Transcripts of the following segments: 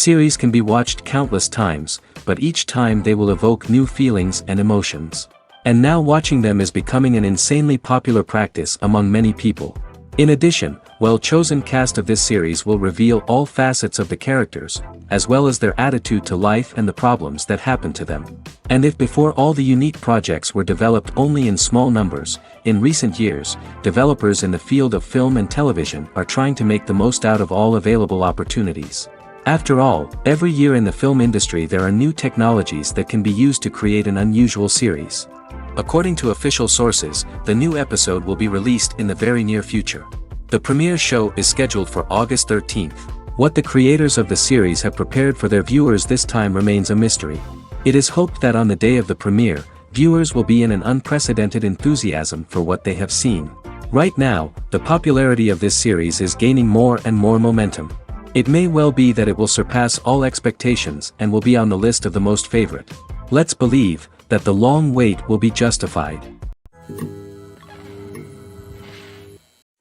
Series can be watched countless times, but each time they will evoke new feelings and emotions. And now watching them is becoming an insanely popular practice among many people. In addition, well-chosen cast of this series will reveal all facets of the characters, as well as their attitude to life and the problems that happen to them. And if before all the unique projects were developed only in small numbers, in recent years, developers in the field of film and television are trying to make the most out of all available opportunities. After all, every year in the film industry there are new technologies that can be used to create an unusual series. According to official sources, the new episode will be released in the very near future. The premiere show is scheduled for August 13th. What the creators of the series have prepared for their viewers this time remains a mystery. It is hoped that on the day of the premiere, viewers will be in an unprecedented enthusiasm for what they have seen. Right now, the popularity of this series is gaining more and more momentum. It may well be that it will surpass all expectations and will be on the list of the most favorite. Let's believe that the long wait will be justified.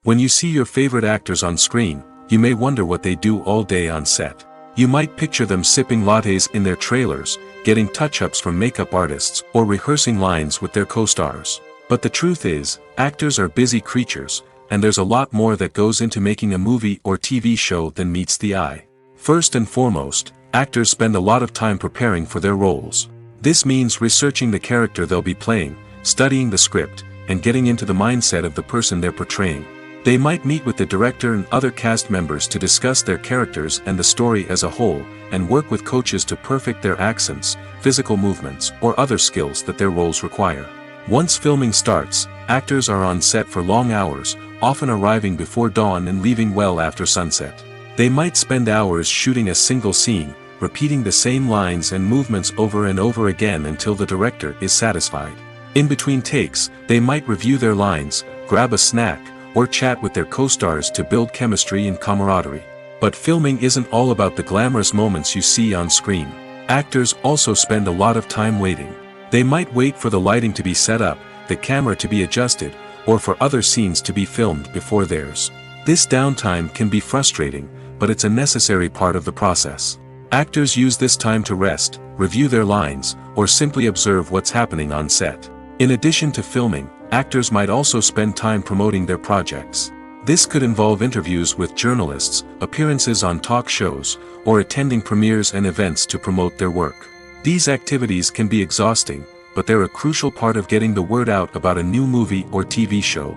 When you see your favorite actors on screen, you may wonder what they do all day on set. You might picture them sipping lattes in their trailers, getting touch-ups from makeup artists, or rehearsing lines with their co-stars. But the truth is, actors are busy creatures, and there's a lot more that goes into making a movie or TV show than meets the eye. First and foremost, actors spend a lot of time preparing for their roles. This means researching the character they'll be playing, studying the script, and getting into the mindset of the person they're portraying. They might meet with the director and other cast members to discuss their characters and the story as a whole, and work with coaches to perfect their accents, physical movements, or other skills that their roles require. Once filming starts, actors are on set for long hours, often arriving before dawn and leaving well after sunset. They might spend hours shooting a single scene, repeating the same lines and movements over and over again until the director is satisfied. In between takes, they might review their lines, grab a snack, or chat with their co-stars to build chemistry and camaraderie. But filming isn't all about the glamorous moments you see on screen. Actors also spend a lot of time waiting. They might wait for the lighting to be set up, the camera to be adjusted, or for other scenes to be filmed before theirs. This downtime can be frustrating, but it's a necessary part of the process. Actors use this time to rest, review their lines, or simply observe what's happening on set. In addition to filming, actors might also spend time promoting their projects. This could involve interviews with journalists, appearances on talk shows, or attending premieres and events to promote their work. These activities can be exhausting, but they're a crucial part of getting the word out about a new movie or TV show.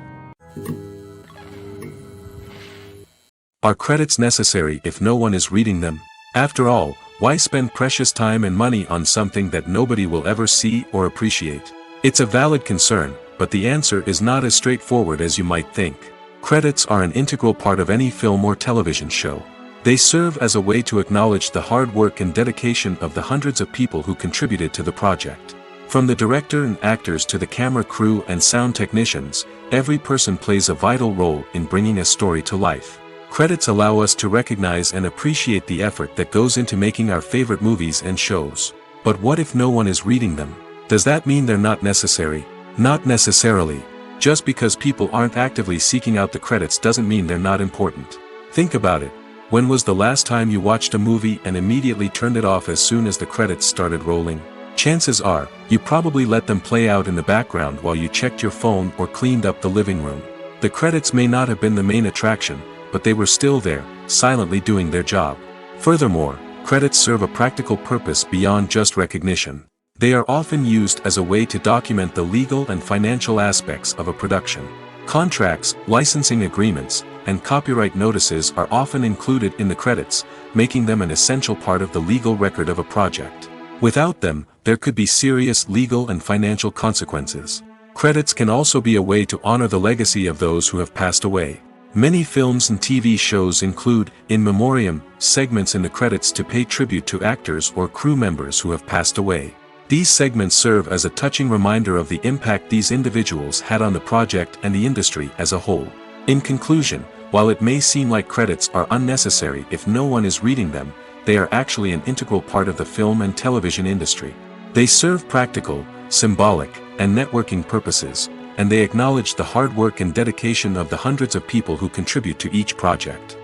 Are credits necessary if no one is reading them? After all, why spend precious time and money on something that nobody will ever see or appreciate? It's a valid concern, but the answer is not as straightforward as you might think. Credits are an integral part of any film or television show. They serve as a way to acknowledge the hard work and dedication of the hundreds of people who contributed to the project. From the director and actors to the camera crew and sound technicians, every person plays a vital role in bringing a story to life. Credits allow us to recognize and appreciate the effort that goes into making our favorite movies and shows. But what if no one is reading them? Does that mean they're not necessary? Not necessarily. Just because people aren't actively seeking out the credits doesn't mean they're not important. Think about it. When was the last time you watched a movie and immediately turned it off as soon as the credits started rolling? Chances are, you probably let them play out in the background while you checked your phone or cleaned up the living room. The credits may not have been the main attraction, but they were still there, silently doing their job. Furthermore, credits serve a practical purpose beyond just recognition. They are often used as a way to document the legal and financial aspects of a production. Contracts, licensing agreements, and copyright notices are often included in the credits, making them an essential part of the legal record of a project. Without them, there could be serious legal and financial consequences. Credits can also be a way to honor the legacy of those who have passed away. Many films and TV shows include, in memoriam, segments in the credits to pay tribute to actors or crew members who have passed away. These segments serve as a touching reminder of the impact these individuals had on the project and the industry as a whole. In conclusion, while it may seem like credits are unnecessary if no one is reading them, they are actually an integral part of the film and television industry. They serve practical, symbolic, and networking purposes, and they acknowledge the hard work and dedication of the hundreds of people who contribute to each project.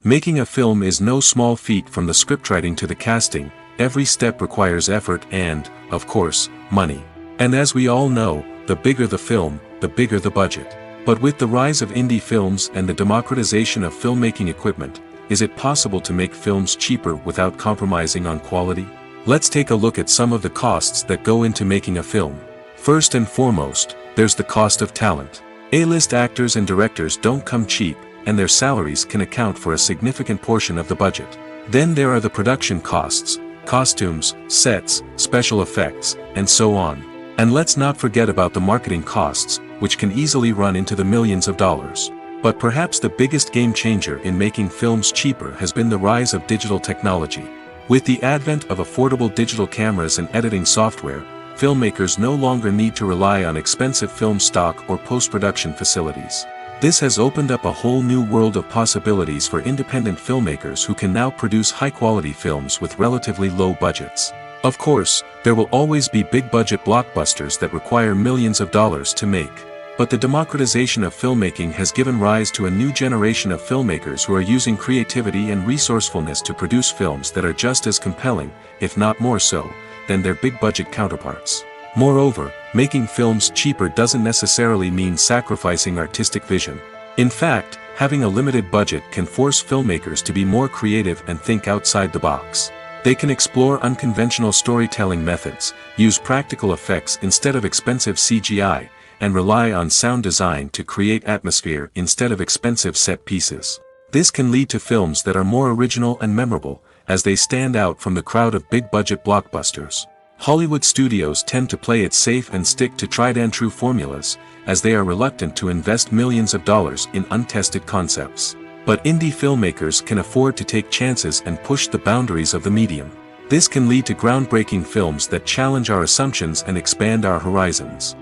Making a film is no small feat. From the scriptwriting to the casting, every step requires effort and, of course, money. And as we all know, the bigger the film, the bigger the budget. But with the rise of indie films and the democratization of filmmaking equipment, is it possible to make films cheaper without compromising on quality? Let's take a look at some of the costs that go into making a film. First and foremost, there's the cost of talent. A-list actors and directors don't come cheap, and their salaries can account for a significant portion of the budget. Then there are the production costs, costumes, sets, special effects, and so on. And let's not forget about the marketing costs, which can easily run into the millions of dollars. But perhaps the biggest game changer in making films cheaper has been the rise of digital technology. With the advent of affordable digital cameras and editing software, filmmakers no longer need to rely on expensive film stock or post-production facilities. This has opened up a whole new world of possibilities for independent filmmakers who can now produce high-quality films with relatively low budgets. Of course, there will always be big-budget blockbusters that require millions of dollars to make. But the democratization of filmmaking has given rise to a new generation of filmmakers who are using creativity and resourcefulness to produce films that are just as compelling, if not more so, than their big-budget counterparts. Moreover, making films cheaper doesn't necessarily mean sacrificing artistic vision. In fact, having a limited budget can force filmmakers to be more creative and think outside the box. They can explore unconventional storytelling methods, use practical effects instead of expensive CGI, and rely on sound design to create atmosphere instead of expensive set pieces. This can lead to films that are more original and memorable, as they stand out from the crowd of big-budget blockbusters. Hollywood studios tend to play it safe and stick to tried-and-true formulas, as they are reluctant to invest millions of dollars in untested concepts. But indie filmmakers can afford to take chances and push the boundaries of the medium. This can lead to groundbreaking films that challenge our assumptions and expand our horizons.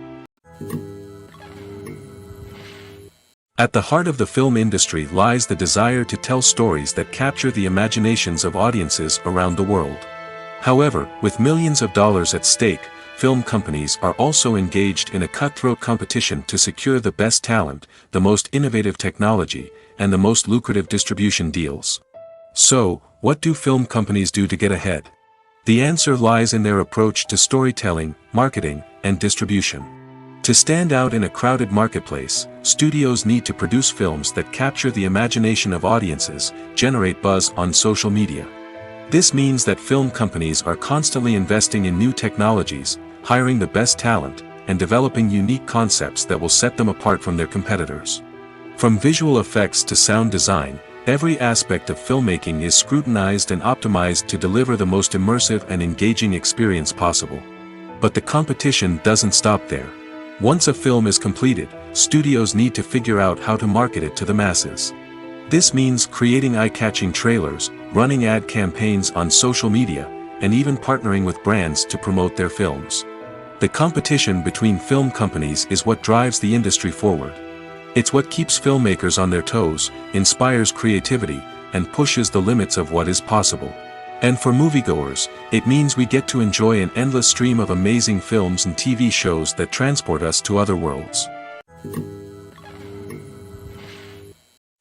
At the heart of the film industry lies the desire to tell stories that capture the imaginations of audiences around the world. However, with millions of dollars at stake, film companies are also engaged in a cutthroat competition to secure the best talent, the most innovative technology, and the most lucrative distribution deals. So, what do film companies do to get ahead? The answer lies in their approach to storytelling, marketing, and distribution. To stand out in a crowded marketplace, studios need to produce films that capture the imagination of audiences, generate buzz on social media. This means that film companies are constantly investing in new technologies, hiring the best talent, and developing unique concepts that will set them apart from their competitors. From visual effects to sound design, every aspect of filmmaking is scrutinized and optimized to deliver the most immersive and engaging experience possible. But the competition doesn't stop there. Once a film is completed, studios need to figure out how to market it to the masses. This means creating eye-catching trailers, running ad campaigns on social media, and even partnering with brands to promote their films. The competition between film companies is what drives the industry forward. It's what keeps filmmakers on their toes, inspires creativity, and pushes the limits of what is possible. And for moviegoers, it means we get to enjoy an endless stream of amazing films and TV shows that transport us to other worlds.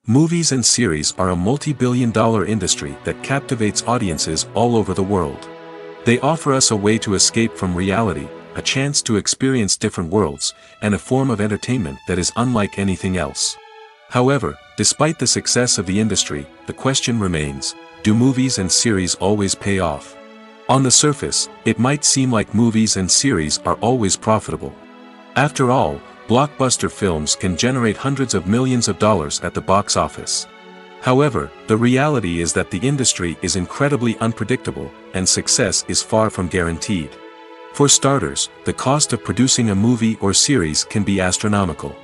Movies and series are a multi-billion-dollar industry that captivates audiences all over the world. They offer us a way to escape from reality, a chance to experience different worlds, and a form of entertainment that is unlike anything else. However, despite the success of the industry, the question remains, do movies and series always pay off? On the surface, it might seem like movies and series are always profitable. After all, blockbuster films can generate hundreds of millions of dollars at the box office. However, the reality is that the industry is incredibly unpredictable, and success is far from guaranteed. For starters, the cost of producing a movie or series can be astronomical.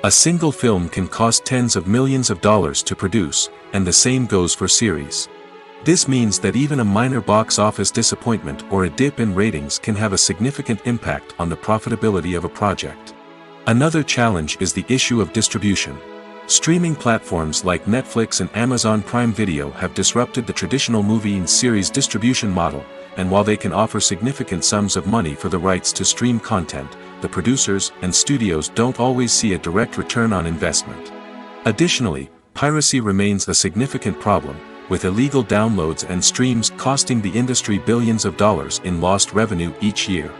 A single film can cost tens of millions of dollars to produce, and the same goes for series. This means that even a minor box office disappointment or a dip in ratings can have a significant impact on the profitability of a project. Another challenge is the issue of distribution. Streaming platforms like Netflix and Amazon Prime Video have disrupted the traditional movie and series distribution model, and while they can offer significant sums of money for the rights to stream content, the producers and studios don't always see a direct return on investment. Additionally, piracy remains a significant problem, with illegal downloads and streams costing the industry billions of dollars in lost revenue each year.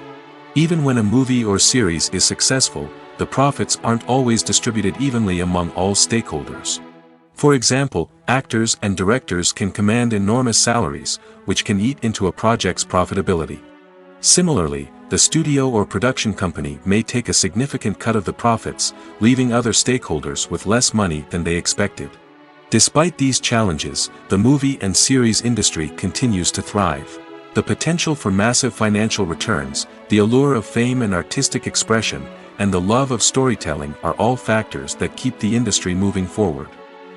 Even when a movie or series is successful, the profits aren't always distributed evenly among all stakeholders. For example, actors and directors can command enormous salaries, which can eat into a project's profitability. Similarly, the studio or production company may take a significant cut of the profits, leaving other stakeholders with less money than they expected. Despite these challenges, the movie and series industry continues to thrive. The potential for massive financial returns, the allure of fame and artistic expression, and the love of storytelling are all factors that keep the industry moving forward.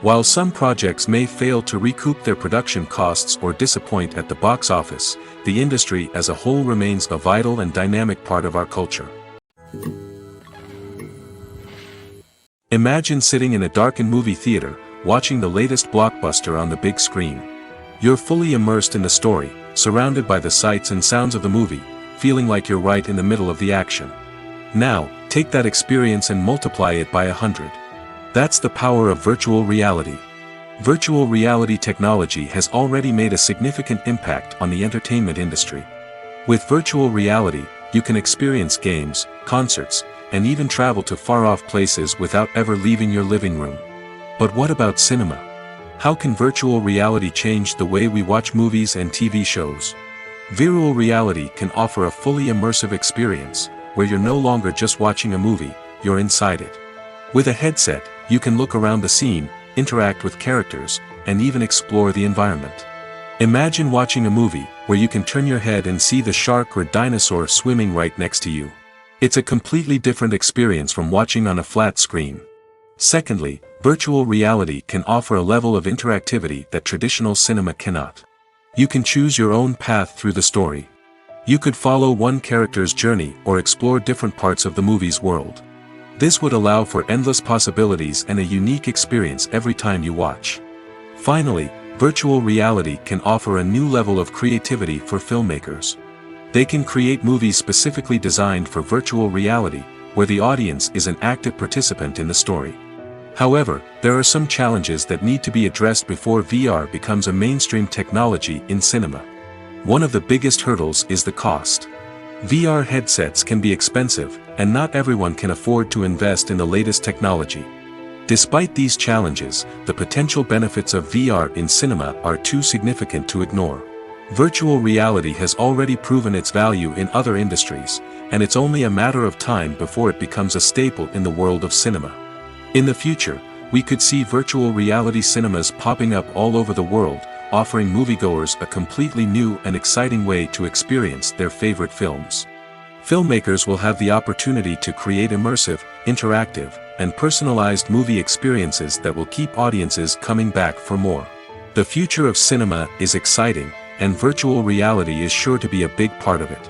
While some projects may fail to recoup their production costs or disappoint at the box office, the industry as a whole remains a vital and dynamic part of our culture. Imagine sitting in a darkened movie theater, watching the latest blockbuster on the big screen. You're fully immersed in the story, surrounded by the sights and sounds of the movie, feeling like you're right in the middle of the action. Now, take that experience and multiply it by 100. That's the power of virtual reality. Virtual reality technology has already made a significant impact on the entertainment industry. With virtual reality, you can experience games, concerts, and even travel to far-off places without ever leaving your living room. But what about cinema? How can virtual reality change the way we watch movies and TV shows? Virtual reality can offer a fully immersive experience, where you're no longer just watching a movie, you're inside it. With a headset, you can look around the scene, interact with characters, and even explore the environment. Imagine watching a movie where you can turn your head and see the shark or dinosaur swimming right next to you. It's a completely different experience from watching on a flat screen. Secondly, virtual reality can offer a level of interactivity that traditional cinema cannot. You can choose your own path through the story. You could follow one character's journey or explore different parts of the movie's world. This would allow for endless possibilities and a unique experience every time you watch. Finally, virtual reality can offer a new level of creativity for filmmakers. They can create movies specifically designed for virtual reality, where the audience is an active participant in the story. However, there are some challenges that need to be addressed before VR becomes a mainstream technology in cinema. One of the biggest hurdles is the cost. VR headsets can be expensive, and not everyone can afford to invest in the latest technology. Despite these challenges, the potential benefits of VR in cinema are too significant to ignore. Virtual reality has already proven its value in other industries, and it's only a matter of time before it becomes a staple in the world of cinema. In the future, we could see virtual reality cinemas popping up all over the world, offering moviegoers a completely new and exciting way to experience their favorite films. Filmmakers will have the opportunity to create immersive, interactive, and personalized movie experiences that will keep audiences coming back for more. The future of cinema is exciting, and virtual reality is sure to be a big part of it.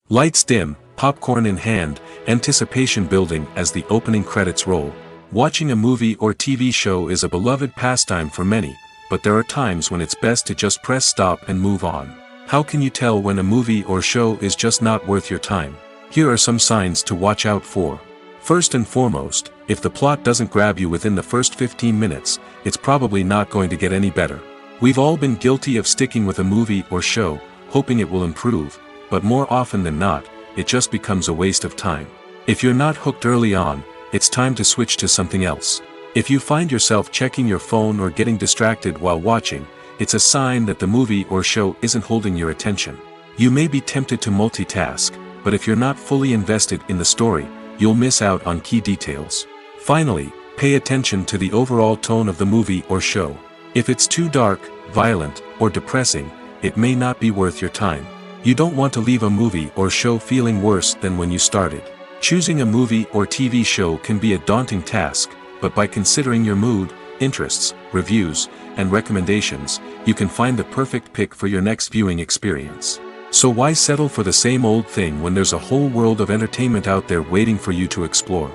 Lights dim, popcorn in hand, anticipation building as the opening credits roll. Watching a movie or TV show is a beloved pastime for many, but there are times when it's best to just press stop and move on. How can you tell when a movie or show is just not worth your time? Here are some signs to watch out for. First and foremost, if the plot doesn't grab you within the first 15 minutes, it's probably not going to get any better. We've all been guilty of sticking with a movie or show, hoping it will improve, but more often than not, it just becomes a waste of time. If you're not hooked early on, it's time to switch to something else. If you find yourself checking your phone or getting distracted while watching, it's a sign that the movie or show isn't holding your attention. You may be tempted to multitask, but if you're not fully invested in the story, you'll miss out on key details. Finally, pay attention to the overall tone of the movie or show. If it's too dark, violent, or depressing, it may not be worth your time. You don't want to leave a movie or show feeling worse than when you started. Choosing a movie or TV show can be a daunting task, but by considering your mood, interests, reviews, and recommendations, you can find the perfect pick for your next viewing experience. So why settle for the same old thing when there's a whole world of entertainment out there waiting for you to explore?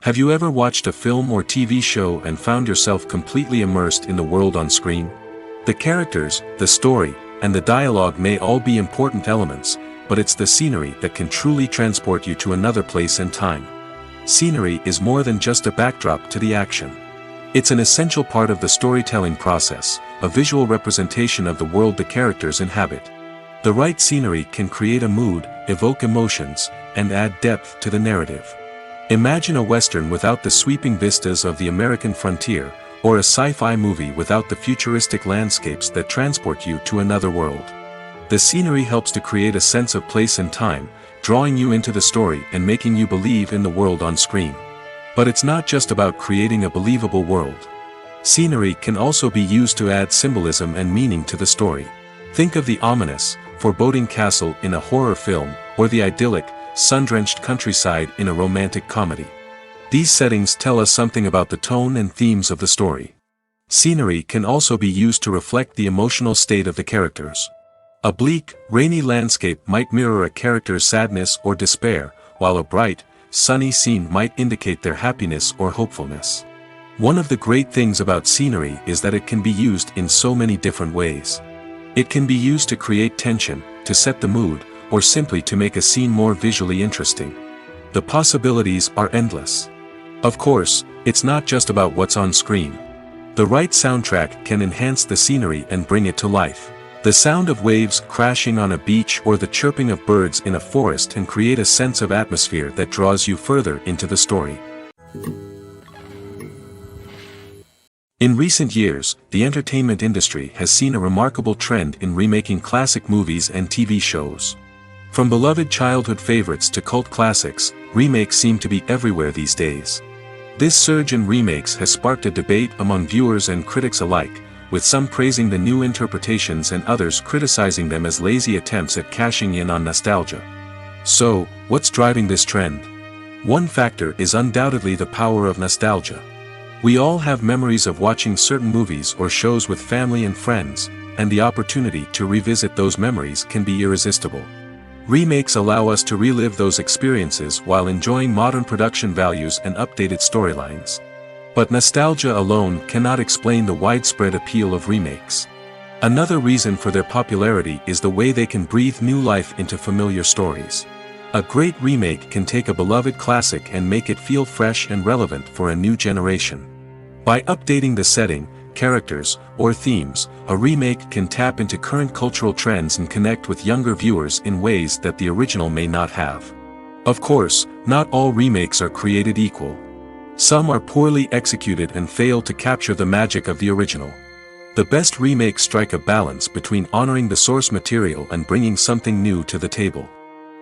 Have you ever watched a film or TV show and found yourself completely immersed in the world on screen? The characters, the story, and the dialogue may all be important elements, but it's the scenery that can truly transport you to another place and time. Scenery is more than just a backdrop to the action. It's an essential part of the storytelling process, a visual representation of the world the characters inhabit. The right scenery can create a mood, evoke emotions, and add depth to the narrative. Imagine a Western without the sweeping vistas of the American frontier, or a sci-fi movie without the futuristic landscapes that transport you to another world. The scenery helps to create a sense of place and time, drawing you into the story and making you believe in the world on screen. But it's not just about creating a believable world. Scenery can also be used to add symbolism and meaning to the story. Think of the ominous, foreboding castle in a horror film, or the idyllic, sun-drenched countryside in a romantic comedy. These settings tell us something about the tone and themes of the story. Scenery can also be used to reflect the emotional state of the characters. A bleak, rainy landscape might mirror a character's sadness or despair, while a bright, sunny scene might indicate their happiness or hopefulness. One of the great things about scenery is that it can be used in so many different ways. It can be used to create tension, to set the mood, or simply to make a scene more visually interesting. The possibilities are endless. Of course, it's not just about what's on screen. The right soundtrack can enhance the scenery and bring it to life. The sound of waves crashing on a beach or the chirping of birds in a forest can create a sense of atmosphere that draws you further into the story. In recent years, the entertainment industry has seen a remarkable trend in remaking classic movies and TV shows. From beloved childhood favorites to cult classics, remakes seem to be everywhere these days. This surge in remakes has sparked a debate among viewers and critics alike, with some praising the new interpretations and others criticizing them as lazy attempts at cashing in on nostalgia. So, what's driving this trend? One factor is undoubtedly the power of nostalgia. We all have memories of watching certain movies or shows with family and friends, and the opportunity to revisit those memories can be irresistible. Remakes allow us to relive those experiences while enjoying modern production values and updated storylines. But nostalgia alone cannot explain the widespread appeal of remakes. Another reason for their popularity is the way they can breathe new life into familiar stories. A great remake can take a beloved classic and make it feel fresh and relevant for a new generation. By updating the setting, characters, or themes, a remake can tap into current cultural trends and connect with younger viewers in ways that the original may not have. Of course, not all remakes are created equal. Some are poorly executed and fail to capture the magic of the original. The best remakes strike a balance between honoring the source material and bringing something new to the table.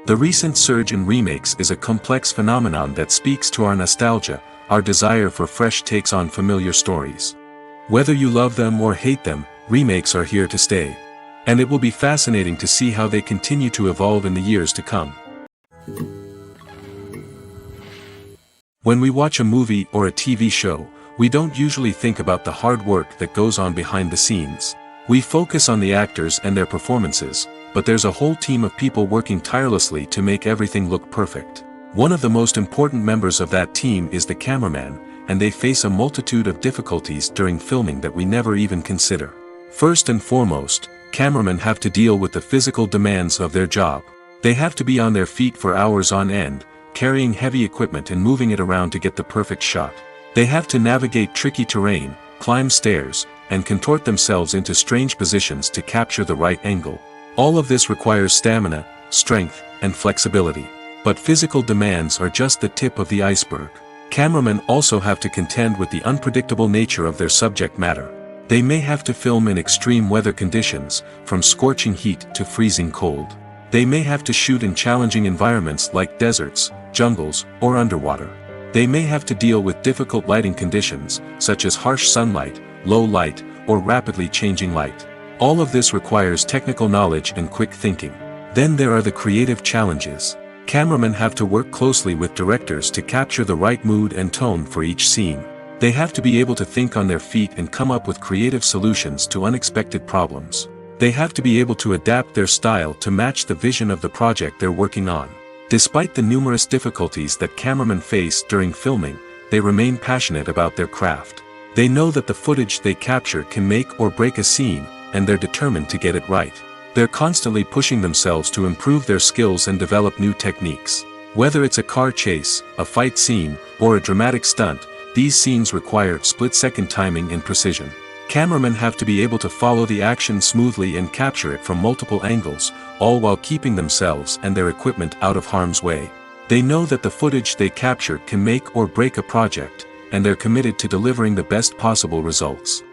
The recent surge in remakes is a complex phenomenon that speaks to our nostalgia, our desire for fresh takes on familiar stories. Whether you love them or hate them, remakes are here to stay. And it will be fascinating to see how they continue to evolve in the years to come. When we watch a movie or a TV show, we don't usually think about the hard work that goes on behind the scenes. We focus on the actors and their performances, but there's a whole team of people working tirelessly to make everything look perfect. One of the most important members of that team is the cameraman, and they face a multitude of difficulties during filming that we never even consider. First and foremost, cameramen have to deal with the physical demands of their job. They have to be on their feet for hours on end, carrying heavy equipment and moving it around to get the perfect shot. They have to navigate tricky terrain, climb stairs, and contort themselves into strange positions to capture the right angle. All of this requires stamina, strength, and flexibility. But physical demands are just the tip of the iceberg. Cameramen also have to contend with the unpredictable nature of their subject matter. They may have to film in extreme weather conditions, from scorching heat to freezing cold. They may have to shoot in challenging environments like deserts, jungles, or underwater. They may have to deal with difficult lighting conditions, such as harsh sunlight, low light, or rapidly changing light. All of this requires technical knowledge and quick thinking. Then there are the creative challenges. Cameramen have to work closely with directors to capture the right mood and tone for each scene. They have to be able to think on their feet and come up with creative solutions to unexpected problems. They have to be able to adapt their style to match the vision of the project they're working on. Despite the numerous difficulties that cameramen face during filming, they remain passionate about their craft. They know that the footage they capture can make or break a scene, and they're determined to get it right. They're constantly pushing themselves to improve their skills and develop new techniques. Whether it's a car chase, a fight scene, or a dramatic stunt, these scenes require split-second timing and precision. Cameramen have to be able to follow the action smoothly and capture it from multiple angles, all while keeping themselves and their equipment out of harm's way. They know that the footage they capture can make or break a project, and they're committed to delivering the best possible results.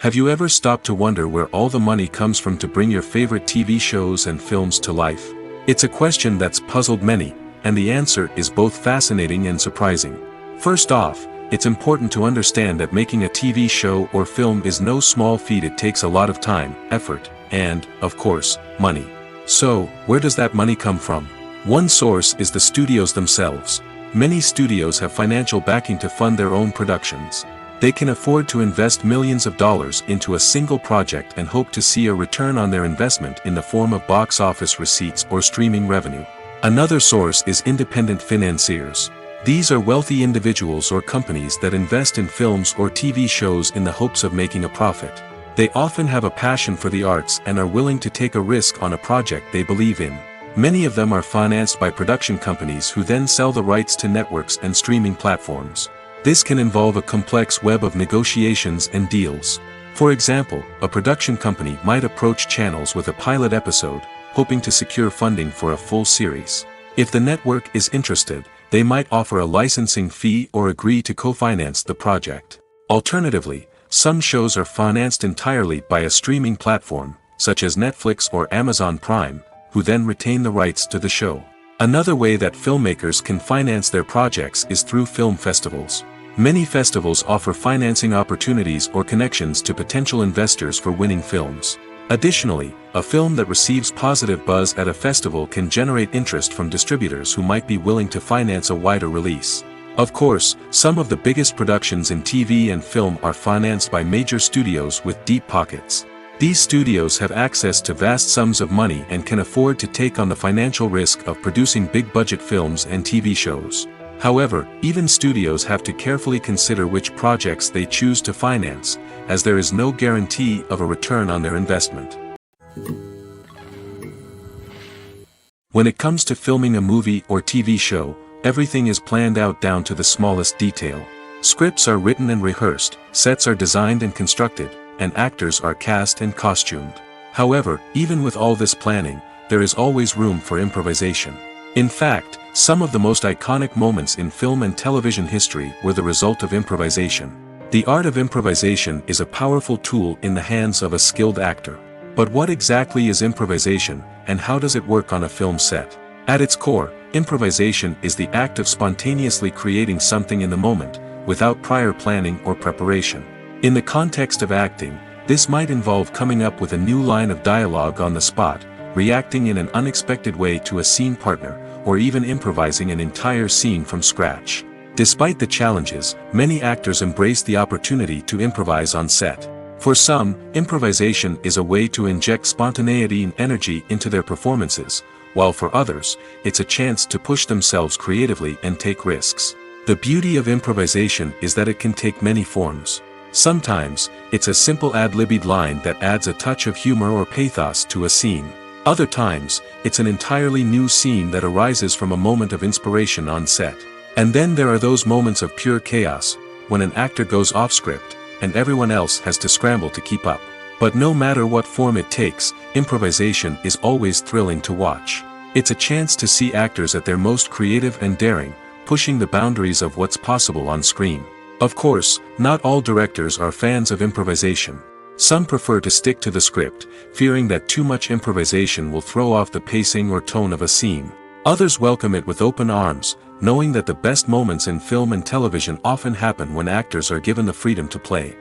Have you ever stopped to wonder where all the money comes from to bring your favorite TV shows and films to life? It's a question that's puzzled many, and the answer is both fascinating and surprising. First off, it's important to understand that making a TV show or film is no small feat. It takes a lot of time, effort, and, of course, money. So, where does that money come from? One source is the studios themselves. Many studios have financial backing to fund their own productions. They can afford to invest millions of dollars into a single project and hope to see a return on their investment in the form of box office receipts or streaming revenue. Another source is independent financiers. These are wealthy individuals or companies that invest in films or TV shows in the hopes of making a profit. They often have a passion for the arts and are willing to take a risk on a project they believe in. Many of them are financed by production companies who then sell the rights to networks and streaming platforms. This can involve a complex web of negotiations and deals. For example, a production company might approach channels with a pilot episode, hoping to secure funding for a full series. If the network is interested, they might offer a licensing fee or agree to co-finance the project. Alternatively, some shows are financed entirely by a streaming platform, such as Netflix or Amazon Prime, who then retain the rights to the show. Another way that filmmakers can finance their projects is through film festivals. Many festivals offer financing opportunities or connections to potential investors for winning films. Additionally, a film that receives positive buzz at a festival can generate interest from distributors who might be willing to finance a wider release. Of course, some of the biggest productions in TV and film are financed by major studios with deep pockets. These studios have access to vast sums of money and can afford to take on the financial risk of producing big-budget films and TV shows. However, even studios have to carefully consider which projects they choose to finance, as there is no guarantee of a return on their investment. When it comes to filming a movie or TV show, everything is planned out down to the smallest detail. Scripts are written and rehearsed, sets are designed and constructed, and actors are cast and costumed. However, even with all this planning, there is always room for improvisation. In fact, some of the most iconic moments in film and television history were the result of improvisation. The art of improvisation is a powerful tool in the hands of a skilled actor. But what exactly is improvisation, and how does it work on a film set? At its core, improvisation is the act of spontaneously creating something in the moment, without prior planning or preparation. In the context of acting, this might involve coming up with a new line of dialogue on the spot, reacting in an unexpected way to a scene partner, or even improvising an entire scene from scratch. Despite the challenges, many actors embrace the opportunity to improvise on set. For some, improvisation is a way to inject spontaneity and energy into their performances, while for others, it's a chance to push themselves creatively and take risks. The beauty of improvisation is that it can take many forms. Sometimes, it's a simple ad-libbed line that adds a touch of humor or pathos to a scene. Other times, it's an entirely new scene that arises from a moment of inspiration on set. And then there are those moments of pure chaos, when an actor goes off script, and everyone else has to scramble to keep up. But no matter what form it takes, improvisation is always thrilling to watch. It's a chance to see actors at their most creative and daring, pushing the boundaries of what's possible on screen. Of course, not all directors are fans of improvisation. Some prefer to stick to the script, fearing that too much improvisation will throw off the pacing or tone of a scene. Others welcome it with open arms, knowing that the best moments in film and television often happen when actors are given the freedom to play.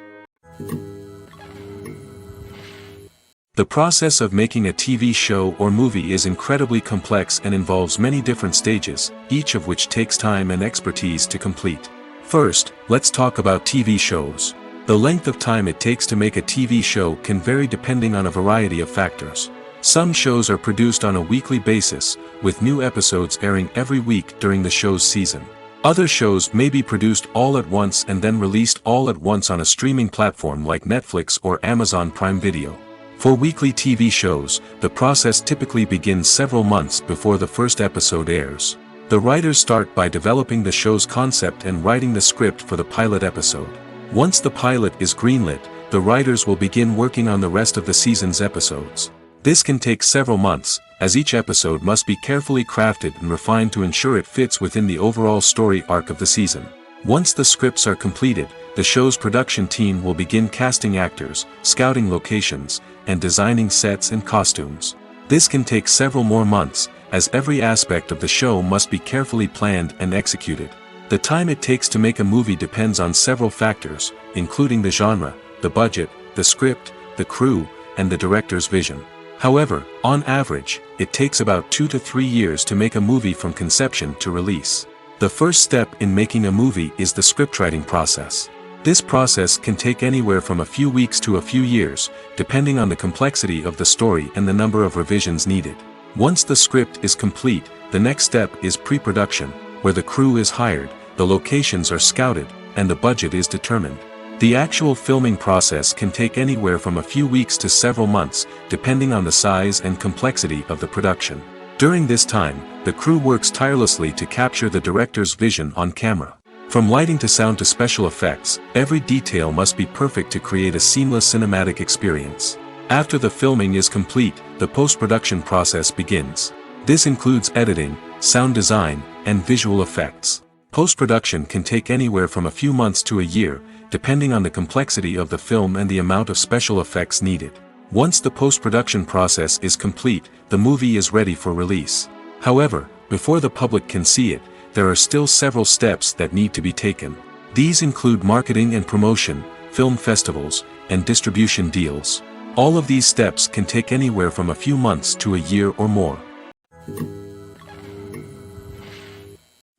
The process of making a TV show or movie is incredibly complex and involves many different stages, each of which takes time and expertise to complete. First, let's talk about TV shows. The length of time it takes to make a TV show can vary depending on a variety of factors. Some shows are produced on a weekly basis, with new episodes airing every week during the show's season. Other shows may be produced all at once and then released all at once on a streaming platform like Netflix or Amazon Prime Video. For weekly TV shows, the process typically begins several months before the first episode airs. The writers start by developing the show's concept and writing the script for the pilot episode. Once the pilot is greenlit, the writers will begin working on the rest of the season's episodes. This can take several months, as each episode must be carefully crafted and refined to ensure it fits within the overall story arc of the season. Once the scripts are completed, the show's production team will begin casting actors, scouting locations, and designing sets and costumes. This can take several more months, as every aspect of the show must be carefully planned and executed. The time it takes to make a movie depends on several factors, including the genre, the budget, the script, the crew, and the director's vision. However, on average, it takes about 2 to 3 years to make a movie from conception to release. The first step in making a movie is the scriptwriting process. This process can take anywhere from a few weeks to a few years, depending on the complexity of the story and the number of revisions needed. Once the script is complete, the next step is pre-production, where the crew is hired, the locations are scouted, and the budget is determined. The actual filming process can take anywhere from a few weeks to several months, depending on the size and complexity of the production. During this time, the crew works tirelessly to capture the director's vision on camera. From lighting to sound to special effects, every detail must be perfect to create a seamless cinematic experience. After the filming is complete, the post-production process begins. This includes editing, sound design, and visual effects. Post-production can take anywhere from a few months to a year, depending on the complexity of the film and the amount of special effects needed. Once the post-production process is complete, the movie is ready for release. However, before the public can see it, there are still several steps that need to be taken. These include marketing and promotion, film festivals, and distribution deals. All of these steps can take anywhere from a few months to a year or more.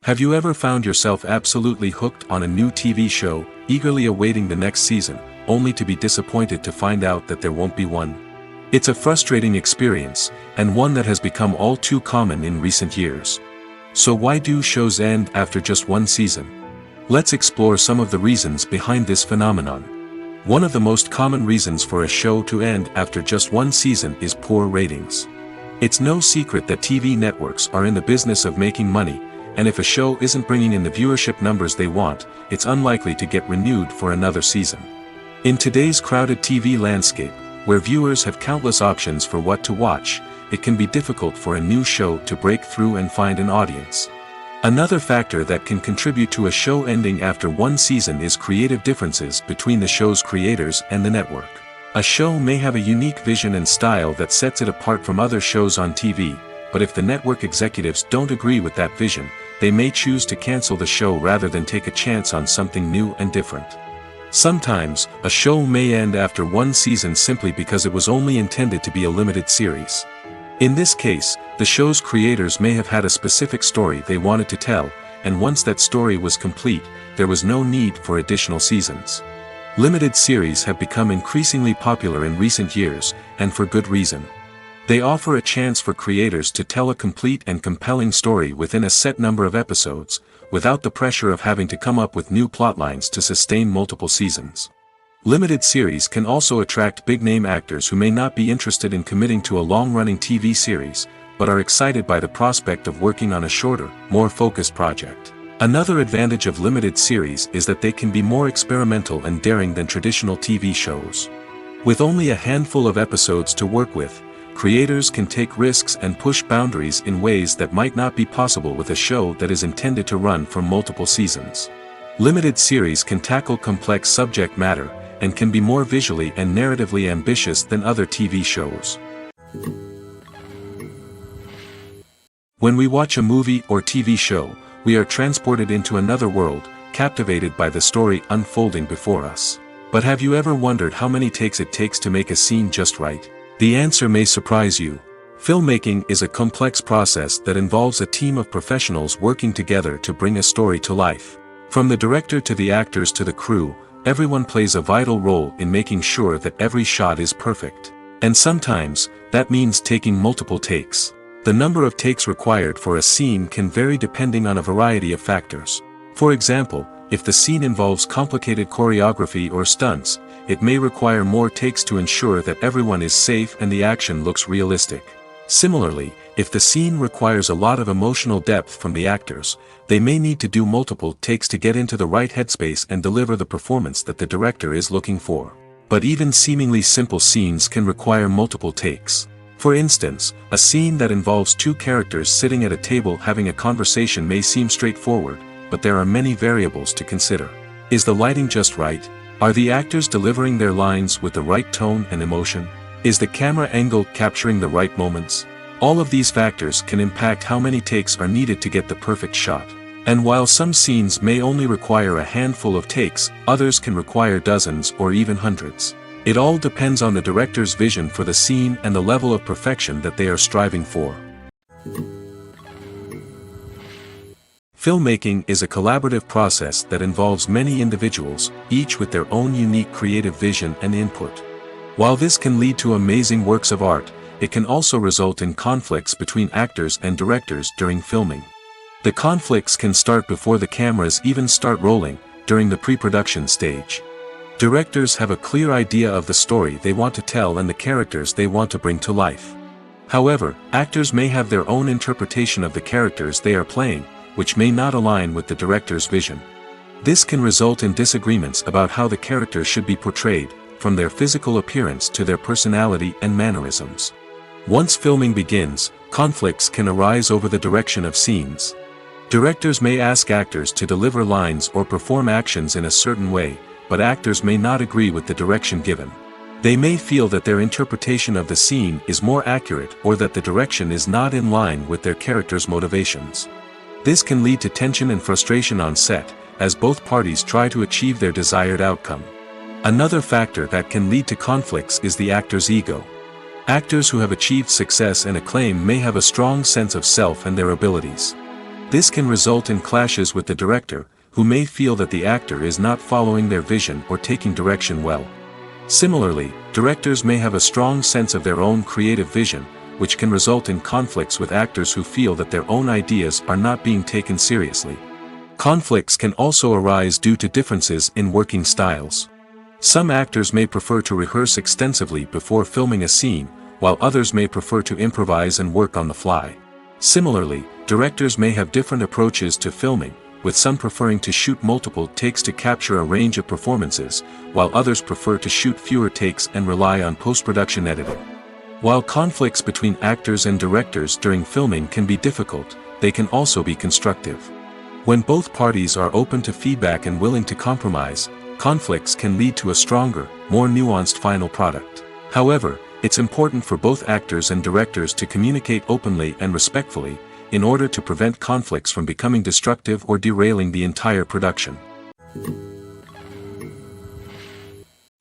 Have you ever found yourself absolutely hooked on a new TV show, eagerly awaiting the next season, only to be disappointed to find out that there won't be one? It's a frustrating experience, and one that has become all too common in recent years. So why do shows end after just one season? Let's explore some of the reasons behind this phenomenon. One of the most common reasons for a show to end after just one season is poor ratings. It's no secret that TV networks are in the business of making money, and if a show isn't bringing in the viewership numbers they want, it's unlikely to get renewed for another season. In today's crowded TV landscape, where viewers have countless options for what to watch, it can be difficult for a new show to break through and find an audience. Another factor that can contribute to a show ending after one season is creative differences between the show's creators and the network. A show may have a unique vision and style that sets it apart from other shows on TV, but if the network executives don't agree with that vision, they may choose to cancel the show rather than take a chance on something new and different. Sometimes, a show may end after one season simply because it was only intended to be a limited series. In this case, the show's creators may have had a specific story they wanted to tell, and once that story was complete, there was no need for additional seasons. Limited series have become increasingly popular in recent years, and for good reason. They offer a chance for creators to tell a complete and compelling story within a set number of episodes, without the pressure of having to come up with new plotlines to sustain multiple seasons. Limited series can also attract big-name actors who may not be interested in committing to a long-running TV series, but are excited by the prospect of working on a shorter, more focused project. Another advantage of limited series is that they can be more experimental and daring than traditional TV shows. With only a handful of episodes to work with, creators can take risks and push boundaries in ways that might not be possible with a show that is intended to run for multiple seasons. Limited series can tackle complex subject matter, and can be more visually and narratively ambitious than other TV shows. When we watch a movie or TV show, we are transported into another world, captivated by the story unfolding before us. But have you ever wondered how many takes it takes to make a scene just right? The answer may surprise you. Filmmaking is a complex process that involves a team of professionals working together to bring a story to life. From the director to the actors to the crew, everyone plays a vital role in making sure that every shot is perfect. And sometimes, that means taking multiple takes. The number of takes required for a scene can vary depending on a variety of factors. For example, if the scene involves complicated choreography or stunts, it may require more takes to ensure that everyone is safe and the action looks realistic. Similarly, if the scene requires a lot of emotional depth from the actors, they may need to do multiple takes to get into the right headspace and deliver the performance that the director is looking for. But even seemingly simple scenes can require multiple takes. For instance, a scene that involves two characters sitting at a table having a conversation may seem straightforward, but there are many variables to consider. Is the lighting just right? Are the actors delivering their lines with the right tone and emotion? Is the camera angle capturing the right moments? All of these factors can impact how many takes are needed to get the perfect shot. And while some scenes may only require a handful of takes, others can require dozens or even hundreds. It all depends on the director's vision for the scene and the level of perfection that they are striving for. Filmmaking is a collaborative process that involves many individuals, each with their own unique creative vision and input. While this can lead to amazing works of art, it can also result in conflicts between actors and directors during filming. The conflicts can start before the cameras even start rolling, during the pre-production stage. Directors have a clear idea of the story they want to tell and the characters they want to bring to life. However, actors may have their own interpretation of the characters they are playing, which may not align with the director's vision. This can result in disagreements about how the characters should be portrayed, from their physical appearance to their personality and mannerisms. Once filming begins, conflicts can arise over the direction of scenes. Directors may ask actors to deliver lines or perform actions in a certain way, but actors may not agree with the direction given. They may feel that their interpretation of the scene is more accurate or that the direction is not in line with their character's motivations. This can lead to tension and frustration on set, as both parties try to achieve their desired outcome. Another factor that can lead to conflicts is the actor's ego. Actors who have achieved success and acclaim may have a strong sense of self and their abilities. This can result in clashes with the director, who may feel that the actor is not following their vision or taking direction well. Similarly, directors may have a strong sense of their own creative vision, which can result in conflicts with actors who feel that their own ideas are not being taken seriously. Conflicts can also arise due to differences in working styles. Some actors may prefer to rehearse extensively before filming a scene, while others may prefer to improvise and work on the fly. Similarly, directors may have different approaches to filming, with some preferring to shoot multiple takes to capture a range of performances, while others prefer to shoot fewer takes and rely on post-production editing. While conflicts between actors and directors during filming can be difficult, they can also be constructive. When both parties are open to feedback and willing to compromise, conflicts can lead to a stronger, more nuanced final product. However, it's important for both actors and directors to communicate openly and respectfully, in order to prevent conflicts from becoming destructive or derailing the entire production.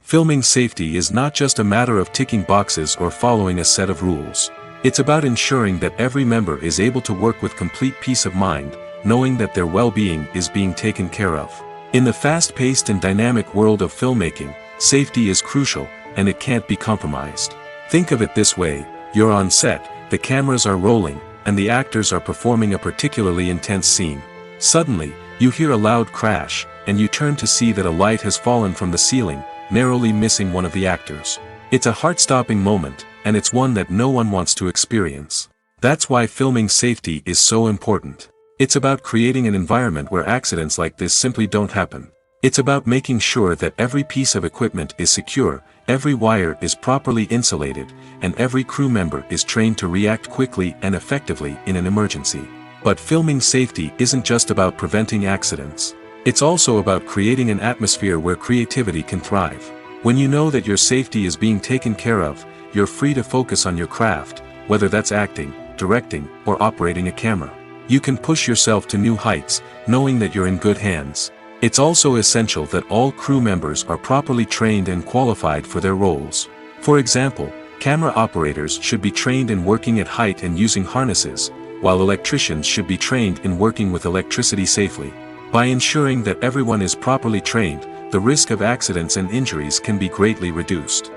Filming safety is not just a matter of ticking boxes or following a set of rules. It's about ensuring that every member is able to work with complete peace of mind, knowing that their well-being is being taken care of. In the fast-paced and dynamic world of filmmaking, safety is crucial, and it can't be compromised. Think of it this way: you're on set, the cameras are rolling, and the actors are performing a particularly intense scene. Suddenly, you hear a loud crash, and you turn to see that a light has fallen from the ceiling, narrowly missing one of the actors. It's a heart-stopping moment, and it's one that no one wants to experience. That's why filming safety is so important. It's about creating an environment where accidents like this simply don't happen. It's about making sure that every piece of equipment is secure, every wire is properly insulated, and every crew member is trained to react quickly and effectively in an emergency. But filming safety isn't just about preventing accidents. It's also about creating an atmosphere where creativity can thrive. When you know that your safety is being taken care of, you're free to focus on your craft, whether that's acting, directing, or operating a camera. You can push yourself to new heights, knowing that you're in good hands. It's also essential that all crew members are properly trained and qualified for their roles. For example, camera operators should be trained in working at height and using harnesses, while electricians should be trained in working with electricity safely. By ensuring that everyone is properly trained, the risk of accidents and injuries can be greatly reduced.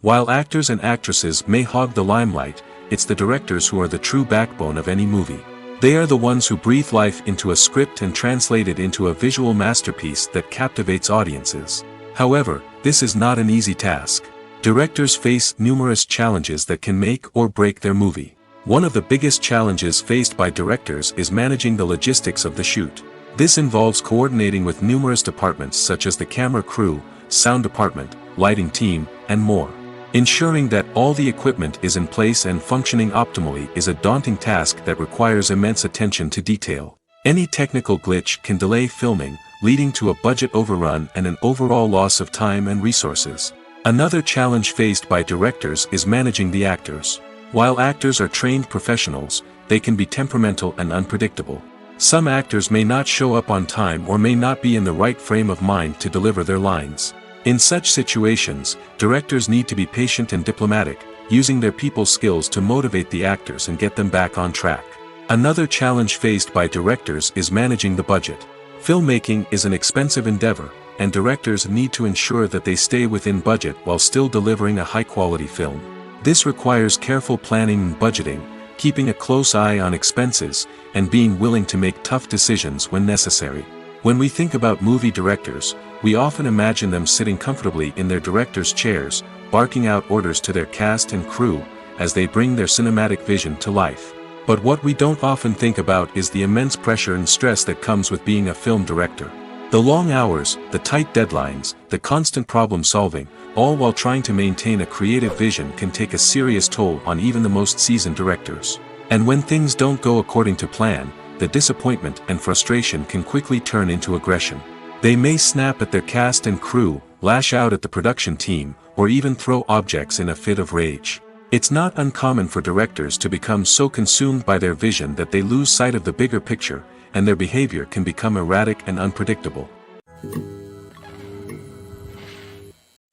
While actors and actresses may hog the limelight, it's the directors who are the true backbone of any movie. They are the ones who breathe life into a script and translate it into a visual masterpiece that captivates audiences. However, this is not an easy task. Directors face numerous challenges that can make or break their movie. One of the biggest challenges faced by directors is managing the logistics of the shoot. This involves coordinating with numerous departments such as the camera crew, sound department, lighting team, and more. Ensuring that all the equipment is in place and functioning optimally is a daunting task that requires immense attention to detail. Any technical glitch can delay filming, leading to a budget overrun and an overall loss of time and resources. Another challenge faced by directors is managing the actors. While actors are trained professionals, they can be temperamental and unpredictable. Some actors may not show up on time or may not be in the right frame of mind to deliver their lines. In such situations, directors need to be patient and diplomatic, using their people skills to motivate the actors and get them back on track. Another challenge faced by directors is managing the budget. Filmmaking is an expensive endeavor, and directors need to ensure that they stay within budget while still delivering a high-quality film. This requires careful planning and budgeting, keeping a close eye on expenses, and being willing to make tough decisions when necessary. When we think about movie directors, we often imagine them sitting comfortably in their director's chairs, barking out orders to their cast and crew, as they bring their cinematic vision to life. But what we don't often think about is the immense pressure and stress that comes with being a film director. The long hours, the tight deadlines, the constant problem solving, all while trying to maintain a creative vision can take a serious toll on even the most seasoned directors. And when things don't go according to plan, the disappointment and frustration can quickly turn into aggression. They may snap at their cast and crew, lash out at the production team, or even throw objects in a fit of rage. It's not uncommon for directors to become so consumed by their vision that they lose sight of the bigger picture, and their behavior can become erratic and unpredictable.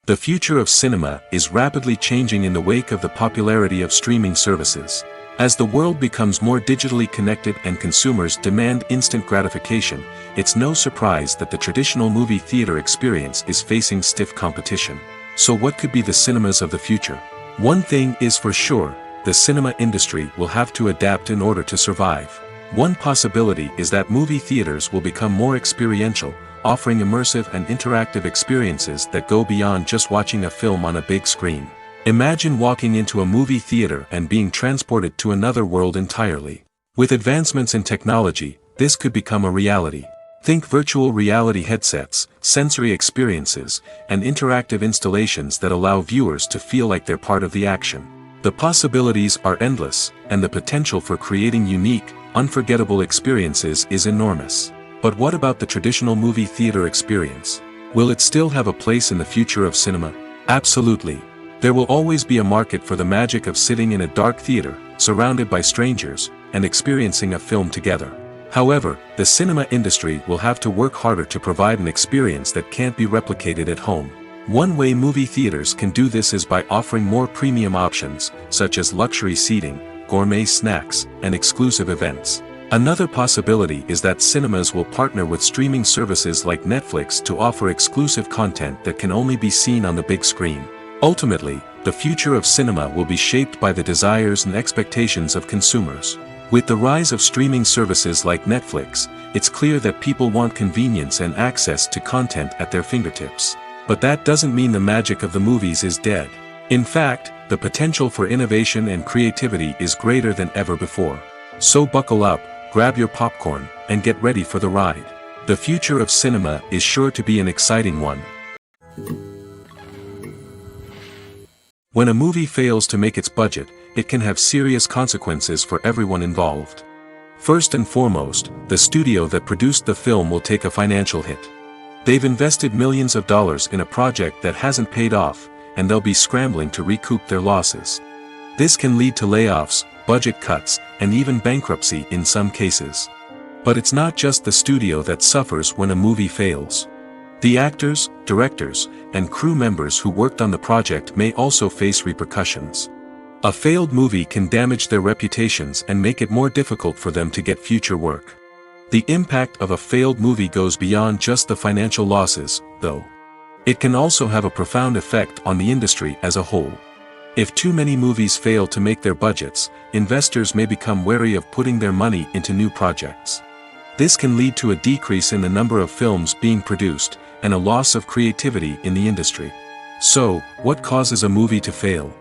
The future of cinema is rapidly changing in the wake of the popularity of streaming services. As the world becomes more digitally connected and consumers demand instant gratification, it's no surprise that the traditional movie theater experience is facing stiff competition. So what could be the cinemas of the future? One thing is for sure, the cinema industry will have to adapt in order to survive. One possibility is that movie theaters will become more experiential, offering immersive and interactive experiences that go beyond just watching a film on a big screen. Imagine walking into a movie theater and being transported to another world entirely. With advancements in technology, this could become a reality. Think virtual reality headsets, sensory experiences, and interactive installations that allow viewers to feel like they're part of the action. The possibilities are endless, and the potential for creating unique, unforgettable experiences is enormous. But what about the traditional movie theater experience? Will it still have a place in the future of cinema? Absolutely. There will always be a market for the magic of sitting in a dark theater, surrounded by strangers, and experiencing a film together. However, the cinema industry will have to work harder to provide an experience that can't be replicated at home. One way movie theaters can do this is by offering more premium options, such as luxury seating, gourmet snacks, and exclusive events. Another possibility is that cinemas will partner with streaming services like Netflix to offer exclusive content that can only be seen on the big screen. Ultimately, the future of cinema will be shaped by the desires and expectations of consumers. With the rise of streaming services like Netflix, it's clear that people want convenience and access to content at their fingertips. But that doesn't mean the magic of the movies is dead. In fact, the potential for innovation and creativity is greater than ever before. So buckle up, grab your popcorn, and get ready for the ride. The future of cinema is sure to be an exciting one. When a movie fails to make its budget, it can have serious consequences for everyone involved. First and foremost, the studio that produced the film will take a financial hit. They've invested millions of dollars in a project that hasn't paid off, and they'll be scrambling to recoup their losses. This can lead to layoffs, budget cuts, and even bankruptcy in some cases. But it's not just the studio that suffers when a movie fails. The actors, directors, and crew members who worked on the project may also face repercussions. A failed movie can damage their reputations and make it more difficult for them to get future work. The impact of a failed movie goes beyond just the financial losses, though. It can also have a profound effect on the industry as a whole. If too many movies fail to make their budgets, investors may become wary of putting their money into new projects. This can lead to a decrease in the number of films being produced, and a loss of creativity in the industry. So, what causes a movie to fail?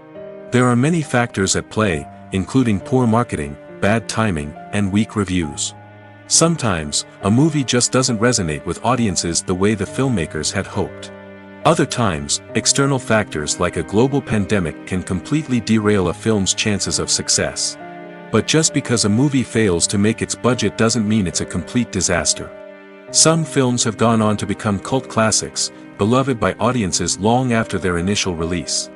There are many factors at play, including poor marketing, bad timing, and weak reviews. Sometimes, a movie just doesn't resonate with audiences the way the filmmakers had hoped. Other times, external factors like a global pandemic can completely derail a film's chances of success. But just because a movie fails to make its budget doesn't mean it's a complete disaster. Some films have gone on to become cult classics, beloved by audiences long after their initial release.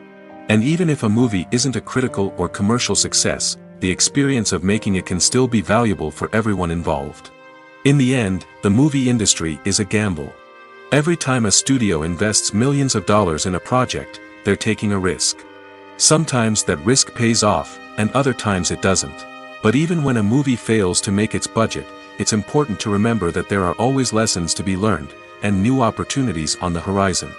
And even if a movie isn't a critical or commercial success, the experience of making it can still be valuable for everyone involved. In the end, the movie industry is a gamble. Every time a studio invests millions of dollars in a project, they're taking a risk. Sometimes that risk pays off, and other times it doesn't. But even when a movie fails to make its budget, it's important to remember that there are always lessons to be learned, and new opportunities on the horizon.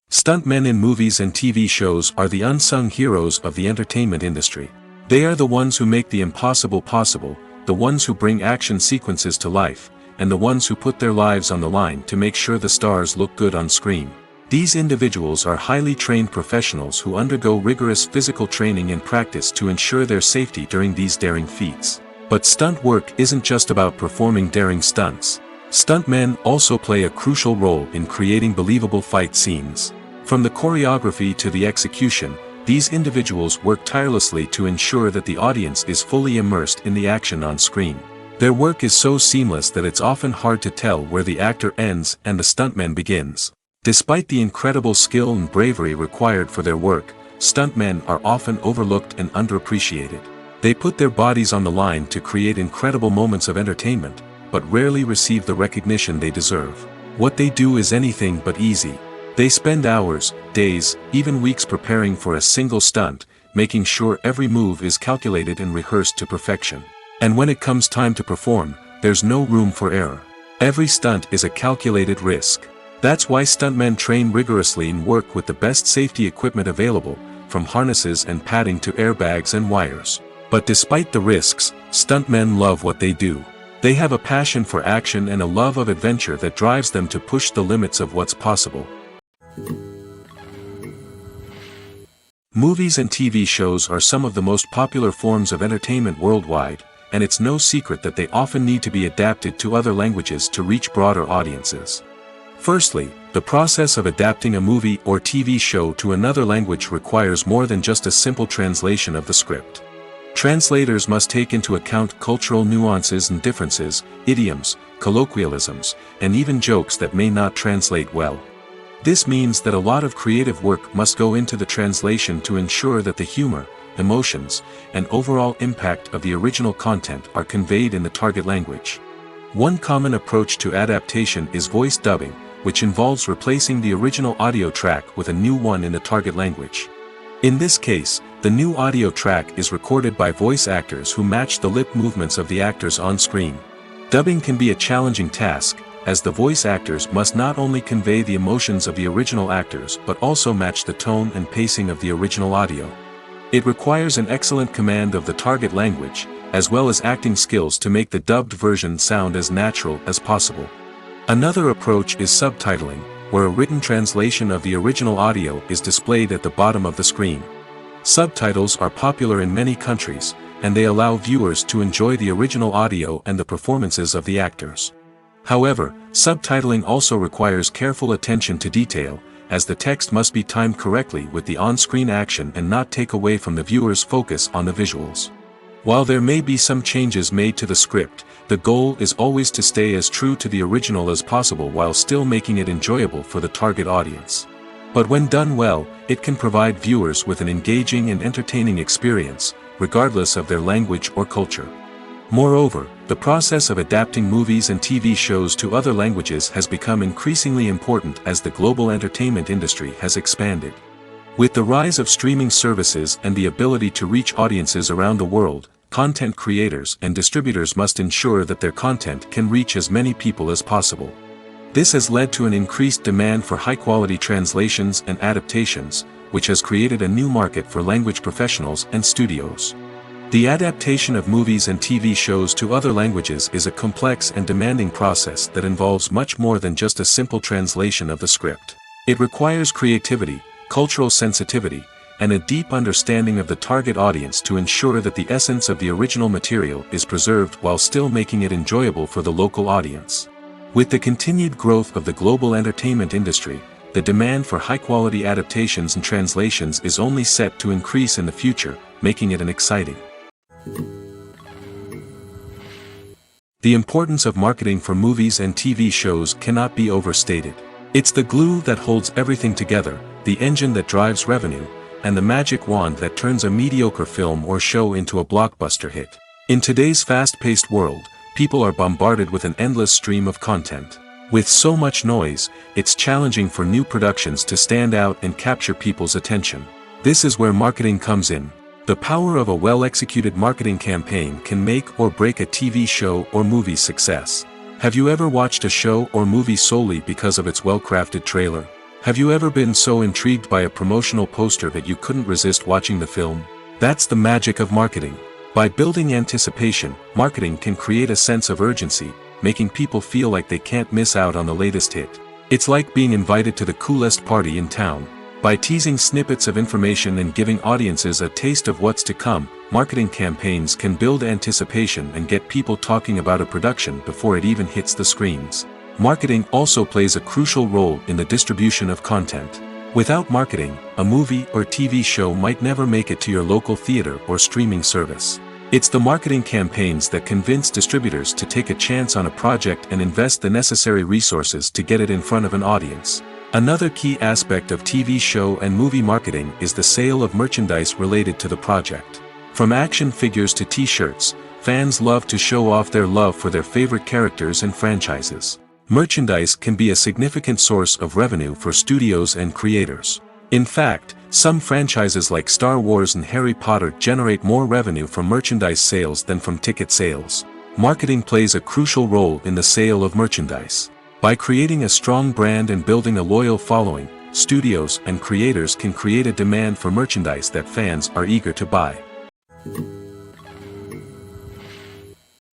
Stuntmen in movies and TV shows are the unsung heroes of the entertainment industry. They are the ones who make the impossible possible, the ones who bring action sequences to life, and the ones who put their lives on the line to make sure the stars look good on screen. These individuals are highly trained professionals who undergo rigorous physical training and practice to ensure their safety during these daring feats. But stunt work isn't just about performing daring stunts. Stuntmen also play a crucial role in creating believable fight scenes. From the choreography to the execution, these individuals work tirelessly to ensure that the audience is fully immersed in the action on screen. Their work is so seamless that it's often hard to tell where the actor ends and the stuntman begins. Despite the incredible skill and bravery required for their work, stuntmen are often overlooked and underappreciated. They put their bodies on the line to create incredible moments of entertainment, but rarely receive the recognition they deserve. What they do is anything but easy. They spend hours, days, even weeks preparing for a single stunt, making sure every move is calculated and rehearsed to perfection. And when it comes time to perform, there's no room for error. Every stunt is a calculated risk. That's why stuntmen train rigorously and work with the best safety equipment available, from harnesses and padding to airbags and wires. But despite the risks, stuntmen love what they do. They have a passion for action and a love of adventure that drives them to push the limits of what's possible. Movies and TV shows are some of the most popular forms of entertainment worldwide, and it's no secret that they often need to be adapted to other languages to reach broader audiences. Firstly, the process of adapting a movie or TV show to another language requires more than just a simple translation of the script. Translators must take into account cultural nuances and differences, idioms, colloquialisms, and even jokes that may not translate well. This means that a lot of creative work must go into the translation to ensure that the humor, emotions, and overall impact of the original content are conveyed in the target language. One common approach to adaptation is voice dubbing, which involves replacing the original audio track with a new one in the target language. In this case, the new audio track is recorded by voice actors who match the lip movements of the actors on screen. Dubbing can be a challenging task, as the voice actors must not only convey the emotions of the original actors but also match the tone and pacing of the original audio. It requires an excellent command of the target language, as well as acting skills to make the dubbed version sound as natural as possible. Another approach is subtitling, where a written translation of the original audio is displayed at the bottom of the screen. Subtitles are popular in many countries, and they allow viewers to enjoy the original audio and the performances of the actors. However, subtitling also requires careful attention to detail, as the text must be timed correctly with the on-screen action and not take away from the viewer's focus on the visuals. While there may be some changes made to the script, the goal is always to stay as true to the original as possible while still making it enjoyable for the target audience. But when done well, it can provide viewers with an engaging and entertaining experience, regardless of their language or culture. Moreover, the process of adapting movies and TV shows to other languages has become increasingly important as the global entertainment industry has expanded. With the rise of streaming services and the ability to reach audiences around the world, content creators and distributors must ensure that their content can reach as many people as possible. This has led to an increased demand for high-quality translations and adaptations, which has created a new market for language professionals and studios. The adaptation of movies and TV shows to other languages is a complex and demanding process that involves much more than just a simple translation of the script. It requires creativity, cultural sensitivity, and a deep understanding of the target audience to ensure that the essence of the original material is preserved while still making it enjoyable for the local audience. With the continued growth of the global entertainment industry, the demand for high-quality adaptations and translations is only set to increase in the future, making it exciting. The importance of marketing for movies and TV shows cannot be overstated. It's the glue that holds everything together, the engine that drives revenue, and the magic wand that turns a mediocre film or show into a blockbuster hit. In today's fast-paced world, people are bombarded with an endless stream of content. With so much noise, it's challenging for new productions to stand out and capture people's attention. This is where marketing comes in. The power of a well-executed marketing campaign can make or break a TV show or movie's success. Have you ever watched a show or movie solely because of its well-crafted trailer? Have you ever been so intrigued by a promotional poster that you couldn't resist watching the film? That's the magic of marketing. By building anticipation, marketing can create a sense of urgency, making people feel like they can't miss out on the latest hit. It's like being invited to the coolest party in town. By teasing snippets of information and giving audiences a taste of what's to come, marketing campaigns can build anticipation and get people talking about a production before it even hits the screens. Marketing also plays a crucial role in the distribution of content. Without marketing, a movie or TV show might never make it to your local theater or streaming service. It's the marketing campaigns that convince distributors to take a chance on a project and invest the necessary resources to get it in front of an audience. Another key aspect of TV show and movie marketing is the sale of merchandise related to the project. From action figures to t-shirts, fans love to show off their love for their favorite characters and franchises. Merchandise can be a significant source of revenue for studios and creators. In fact, some franchises like Star Wars and Harry Potter generate more revenue from merchandise sales than from ticket sales. Marketing plays a crucial role in the sale of merchandise. By creating a strong brand and building a loyal following, studios and creators can create a demand for merchandise that fans are eager to buy.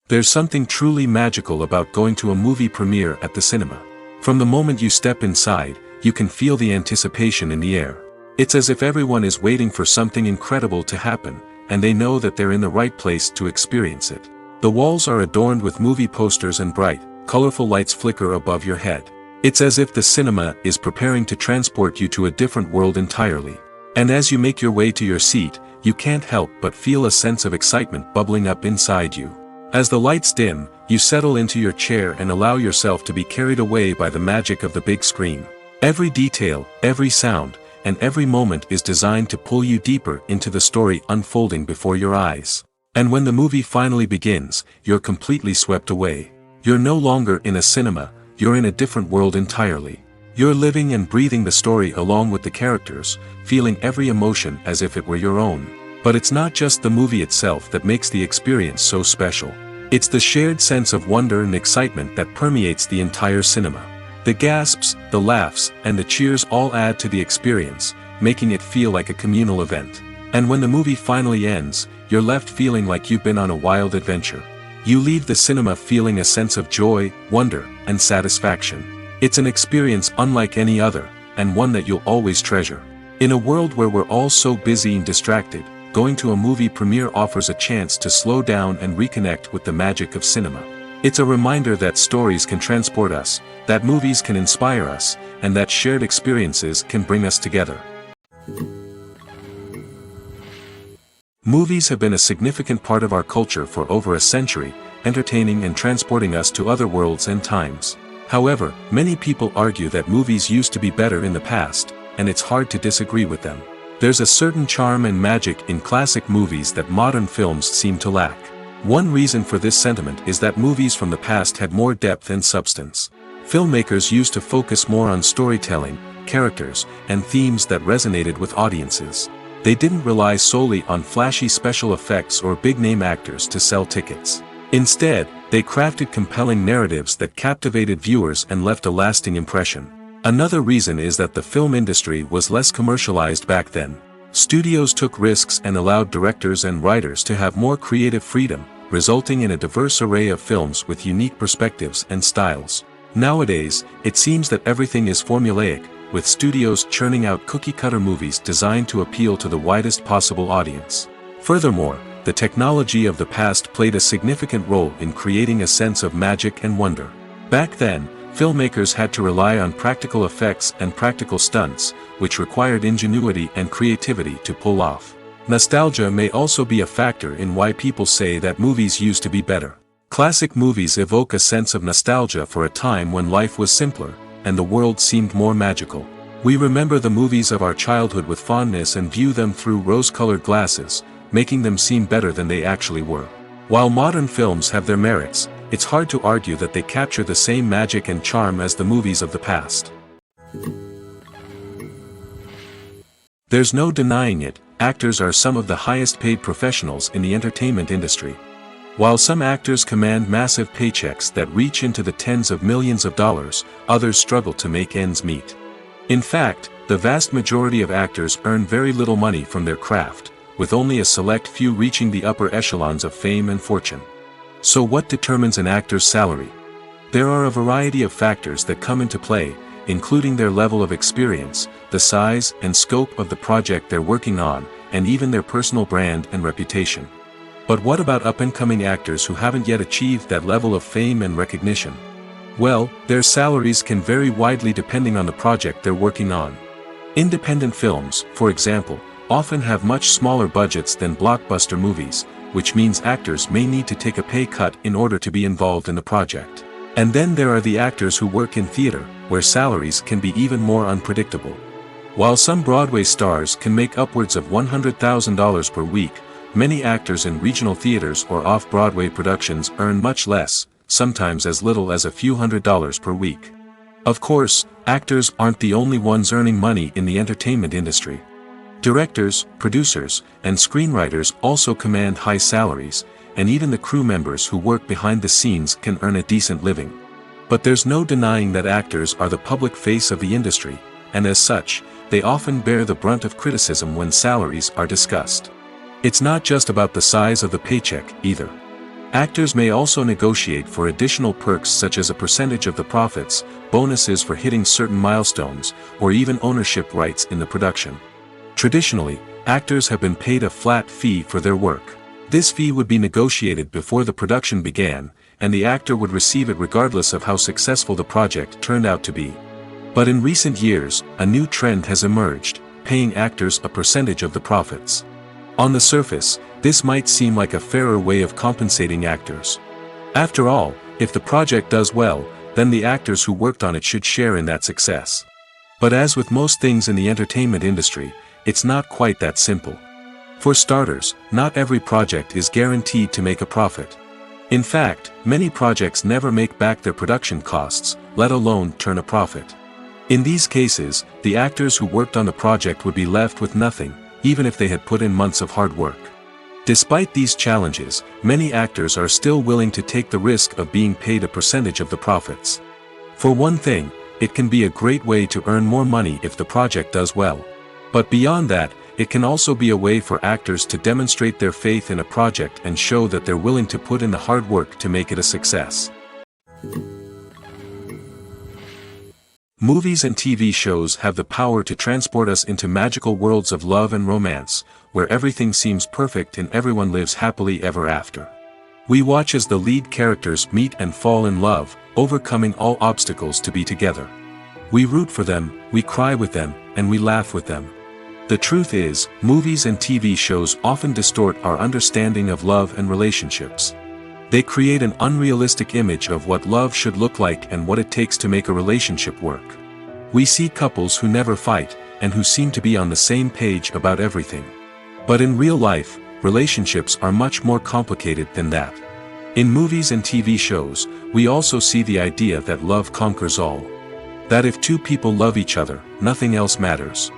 There's something truly magical about going to a movie premiere at the cinema. From the moment you step inside, you can feel the anticipation in the air. It's as if everyone is waiting for something incredible to happen, and they know that they're in the right place to experience it. The walls are adorned with movie posters and bright, colorful lights flicker above your head. It's as if the cinema is preparing to transport you to a different world entirely. And as you make your way to your seat, you can't help but feel a sense of excitement bubbling up inside you. As the lights dim, you settle into your chair and allow yourself to be carried away by the magic of the big screen. Every detail, every sound, and every moment is designed to pull you deeper into the story unfolding before your eyes. And when the movie finally begins, you're completely swept away. You're no longer in a cinema, you're in a different world entirely. You're living and breathing the story along with the characters, feeling every emotion as if it were your own. But it's not just the movie itself that makes the experience so special. It's the shared sense of wonder and excitement that permeates the entire cinema. The gasps, the laughs, and the cheers all add to the experience, making it feel like a communal event. And when the movie finally ends, you're left feeling like you've been on a wild adventure. You leave the cinema feeling a sense of joy, wonder, and satisfaction. It's an experience unlike any other, and one that you'll always treasure. In a world where we're all so busy and distracted, going to a movie premiere offers a chance to slow down and reconnect with the magic of cinema. It's a reminder that stories can transport us, that movies can inspire us, and that shared experiences can bring us together. Movies have been a significant part of our culture for over a century, entertaining and transporting us to other worlds and times. However, many people argue that movies used to be better in the past, and it's hard to disagree with them. There's a certain charm and magic in classic movies that modern films seem to lack. One reason for this sentiment is that movies from the past had more depth and substance. Filmmakers used to focus more on storytelling, characters, and themes that resonated with audiences. They didn't rely solely on flashy special effects or big-name actors to sell tickets. Instead, They crafted compelling narratives that captivated viewers and left a lasting impression. Another reason is that the film industry was less commercialized back then. Studios took risks and allowed directors and writers to have more creative freedom, resulting in a diverse array of films with unique perspectives and styles. Nowadays, it seems that everything is formulaic, with studios churning out cookie-cutter movies designed to appeal to the widest possible audience. Furthermore, the technology of the past played a significant role in creating a sense of magic and wonder. Back then, filmmakers had to rely on practical effects and practical stunts, which required ingenuity and creativity to pull off. Nostalgia may also be a factor in why people say that movies used to be better. Classic movies evoke a sense of nostalgia for a time when life was simpler, and the world seemed more magical. We remember the movies of our childhood with fondness and view them through rose-colored glasses, making them seem better than they actually were. While modern films have their merits, it's hard to argue that they capture the same magic and charm as the movies of the past. There's no denying it, actors are some of the highest-paid professionals in the entertainment industry. While some actors command massive paychecks that reach into the tens of millions of dollars, others struggle to make ends meet. In fact, the vast majority of actors earn very little money from their craft, with only a select few reaching the upper echelons of fame and fortune. So what determines an actor's salary? There are a variety of factors that come into play, including their level of experience, the size and scope of the project they're working on, and even their personal brand and reputation. But what about up-and-coming actors who haven't yet achieved that level of fame and recognition? Well, their salaries can vary widely depending on the project they're working on. Independent films, for example, often have much smaller budgets than blockbuster movies, which means actors may need to take a pay cut in order to be involved in the project. And then there are the actors who work in theater, where salaries can be even more unpredictable. While some Broadway stars can make upwards of $100,000 per week, many actors in regional theaters or off-Broadway productions earn much less, sometimes as little as a few $100s per week. Of course, actors aren't the only ones earning money in the entertainment industry. Directors, producers, and screenwriters also command high salaries, and even the crew members who work behind the scenes can earn a decent living. But there's no denying that actors are the public face of the industry, and as such, they often bear the brunt of criticism when salaries are discussed. It's not just about the size of the paycheck, either. Actors may also negotiate for additional perks such as a percentage of the profits, bonuses for hitting certain milestones, or even ownership rights in the production. Traditionally, actors have been paid a flat fee for their work. This fee would be negotiated before the production began, and the actor would receive it regardless of how successful the project turned out to be. But in recent years, a new trend has emerged, paying actors a percentage of the profits. On the surface, this might seem like a fairer way of compensating actors. After all, if the project does well, then the actors who worked on it should share in that success. But as with most things in the entertainment industry, it's not quite that simple. For starters, not every project is guaranteed to make a profit. In fact, many projects never make back their production costs, let alone turn a profit. In these cases, the actors who worked on the project would be left with nothing, even if they had put in months of hard work. Despite these challenges, many actors are still willing to take the risk of being paid a percentage of the profits. For one thing, it can be a great way to earn more money if the project does well. But beyond that, it can also be a way for actors to demonstrate their faith in a project and show that they're willing to put in the hard work to make it a success. Movies and TV shows have the power to transport us into magical worlds of love and romance, where everything seems perfect and everyone lives happily ever after. We watch as the lead characters meet and fall in love, overcoming all obstacles to be together. We root for them, we cry with them, and we laugh with them. The truth is, movies and TV shows often distort our understanding of love and relationships. They create an unrealistic image of what love should look like and what it takes to make a relationship work. We see couples who never fight, and who seem to be on the same page about everything. But in real life, relationships are much more complicated than that. In movies and TV shows, we also see the idea that love conquers all. That if two people love each other, nothing else matters.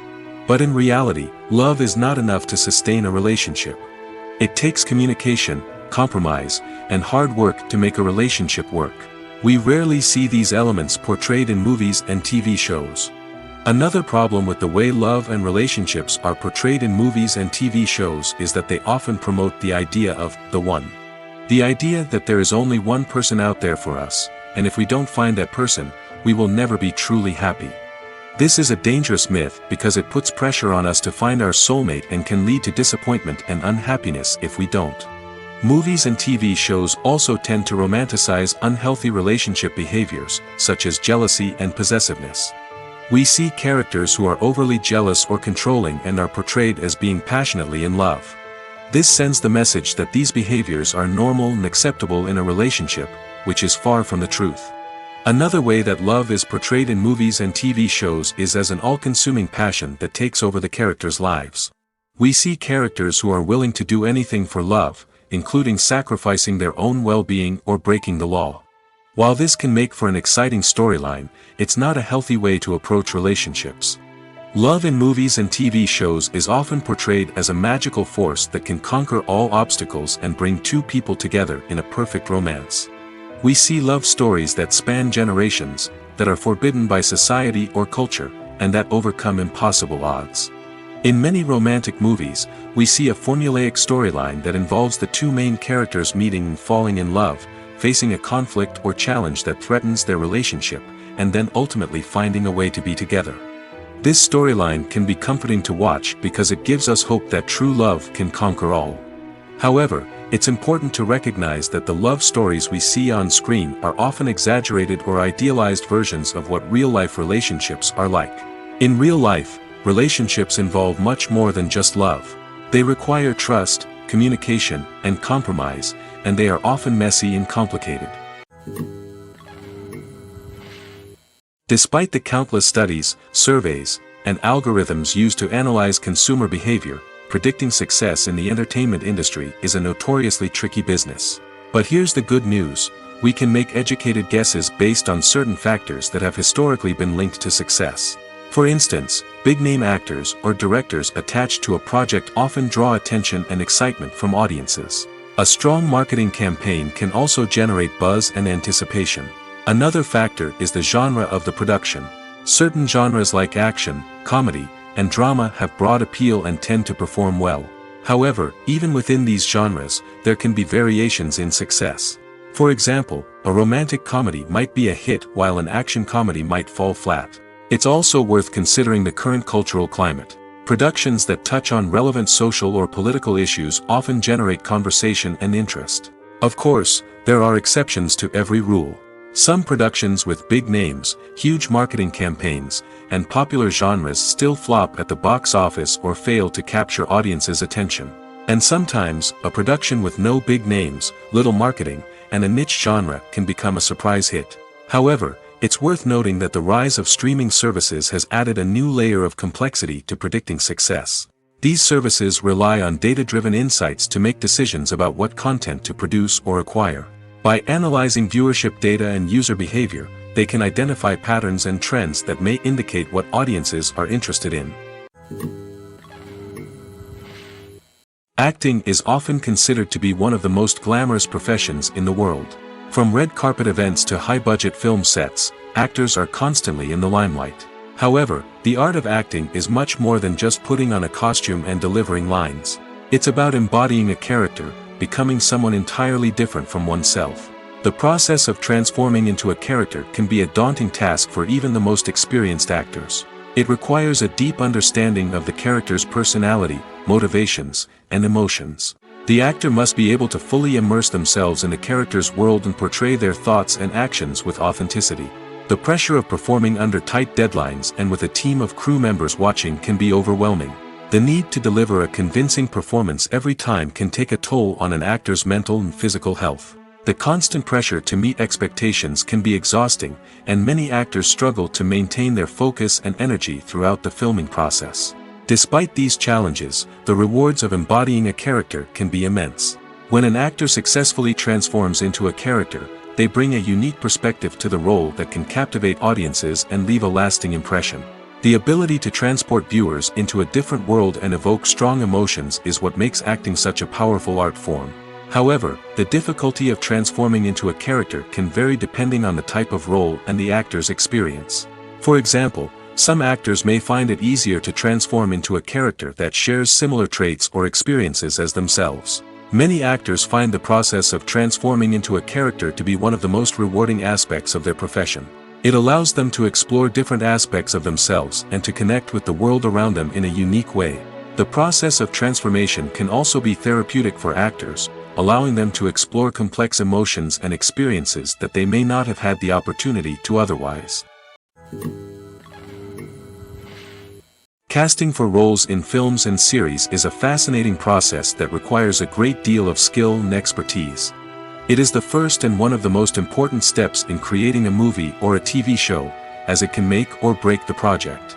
But in reality, love is not enough to sustain a relationship. It takes communication, compromise, and hard work to make a relationship work. We rarely see these elements portrayed in movies and TV shows. Another problem with the way love and relationships are portrayed in movies and TV shows is that they often promote the idea of the one. The idea that there is only one person out there for us, and if we don't find that person, we will never be truly happy. This is a dangerous myth because it puts pressure on us to find our soulmate and can lead to disappointment and unhappiness if we don't. Movies and TV shows also tend to romanticize unhealthy relationship behaviors, such as jealousy and possessiveness. We see characters who are overly jealous or controlling and are portrayed as being passionately in love. This sends the message that these behaviors are normal and acceptable in a relationship, which is far from the truth. Another way that love is portrayed in movies and TV shows is as an all-consuming passion that takes over the characters' lives. We see characters who are willing to do anything for love, including sacrificing their own well-being or breaking the law. While this can make for an exciting storyline, it's not a healthy way to approach relationships. Love in movies and TV shows is often portrayed as a magical force that can conquer all obstacles and bring two people together in a perfect romance. We see love stories that span generations, that are forbidden by society or culture, and that overcome impossible odds. In many romantic movies, we see a formulaic storyline that involves the two main characters meeting and falling in love, facing a conflict or challenge that threatens their relationship, and then ultimately finding a way to be together. This storyline can be comforting to watch because it gives us hope that true love can conquer all. However, it's important to recognize that the love stories we see on screen are often exaggerated or idealized versions of what real-life relationships are like. In real life, relationships involve much more than just love. They require trust, communication, and compromise, and they are often messy and complicated. Despite the countless studies, surveys, and algorithms used to analyze consumer behavior, predicting success in the entertainment industry is a notoriously tricky business. But here's the good news: we can make educated guesses based on certain factors that have historically been linked to success. For instance, big-name actors or directors attached to a project often draw attention and excitement from audiences. A strong marketing campaign can also generate buzz and anticipation. Another factor is the genre of the production. Certain genres like action, comedy, and drama have broad appeal and tend to perform well. However, even within these genres, there can be variations in success. For example, a romantic comedy might be a hit while an action comedy might fall flat. It's also worth considering the current cultural climate. Productions that touch on relevant social or political issues often generate conversation and interest. Of course, there are exceptions to every rule. Some productions with big names, huge marketing campaigns, and popular genres still flop at the box office or fail to capture audiences' attention. And sometimes, a production with no big names, little marketing, and a niche genre can become a surprise hit. However, it's worth noting that the rise of streaming services has added a new layer of complexity to predicting success. These services rely on data-driven insights to make decisions about what content to produce or acquire. By analyzing viewership data and user behavior, they can identify patterns and trends that may indicate what audiences are interested in. Acting is often considered to be one of the most glamorous professions in the world. From red carpet events to high-budget film sets, actors are constantly in the limelight. However, the art of acting is much more than just putting on a costume and delivering lines. It's about embodying a character, becoming someone entirely different from oneself. The process of transforming into a character can be a daunting task for even the most experienced actors. It requires a deep understanding of the character's personality, motivations, and emotions. The actor must be able to fully immerse themselves in the character's world and portray their thoughts and actions with authenticity. The pressure of performing under tight deadlines and with a team of crew members watching can be overwhelming. The need to deliver a convincing performance every time can take a toll on an actor's mental and physical health. The constant pressure to meet expectations can be exhausting, and many actors struggle to maintain their focus and energy throughout the filming process. Despite these challenges, the rewards of embodying a character can be immense. When an actor successfully transforms into a character, they bring a unique perspective to the role that can captivate audiences and leave a lasting impression. The ability to transport viewers into a different world and evoke strong emotions is what makes acting such a powerful art form. However, the difficulty of transforming into a character can vary depending on the type of role and the actor's experience. For example, some actors may find it easier to transform into a character that shares similar traits or experiences as themselves. Many actors find the process of transforming into a character to be one of the most rewarding aspects of their profession. It allows them to explore different aspects of themselves and to connect with the world around them in a unique way. The process of transformation can also be therapeutic for actors, allowing them to explore complex emotions and experiences that they may not have had the opportunity to otherwise. Casting for roles in films and series is a fascinating process that requires a great deal of skill and expertise. It is the first and one of the most important steps in creating a movie or a TV show, as it can make or break the project.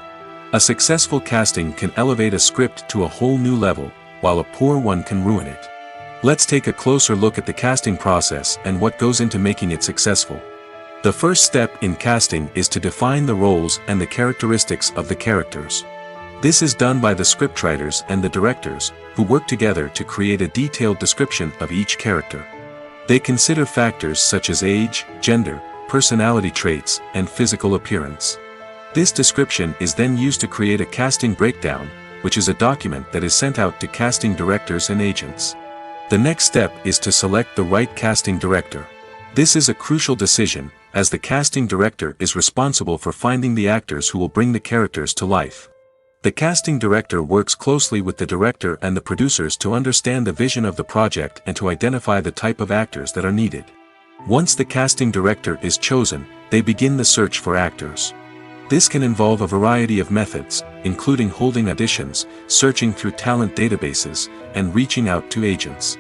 A successful casting can elevate a script to a whole new level, while a poor one can ruin it. Let's take a closer look at the casting process and what goes into making it successful. The first step in casting is to define the roles and the characteristics of the characters. This is done by the scriptwriters and the directors, who work together to create a detailed description of each character. They consider factors such as age, gender, personality traits, and physical appearance. This description is then used to create a casting breakdown, which is a document that is sent out to casting directors and agents. The next step is to select the right casting director. This is a crucial decision, as the casting director is responsible for finding the actors who will bring the characters to life. The casting director works closely with the director and the producers to understand the vision of the project and to identify the type of actors that are needed. Once the casting director is chosen, they begin the search for actors. This can involve a variety of methods, including holding auditions, searching through talent databases, and reaching out to agents.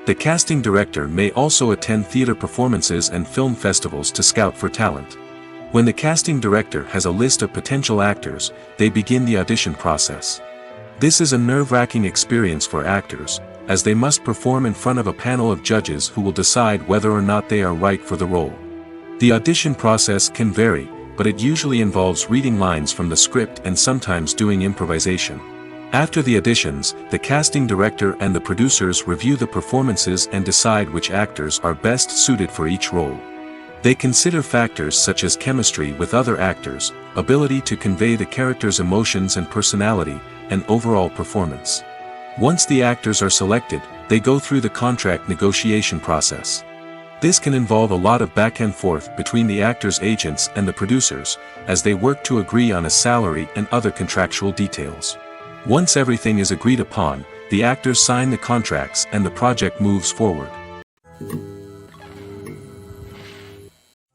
The casting director may also attend theater performances and film festivals to scout for talent. When the casting director has a list of potential actors, they begin the audition process. This is a nerve-wracking experience for actors, as they must perform in front of a panel of judges who will decide whether or not they are right for the role. The audition process can vary, but it usually involves reading lines from the script and sometimes doing improvisation. After the auditions, the casting director and the producers review the performances and decide which actors are best suited for each role. They consider factors such as chemistry with other actors, ability to convey the character's emotions and personality, and overall performance. Once the actors are selected, they go through the contract negotiation process. This can involve a lot of back and forth between the actors' agents and the producers, as they work to agree on a salary and other contractual details. Once everything is agreed upon, the actors sign the contracts and the project moves forward.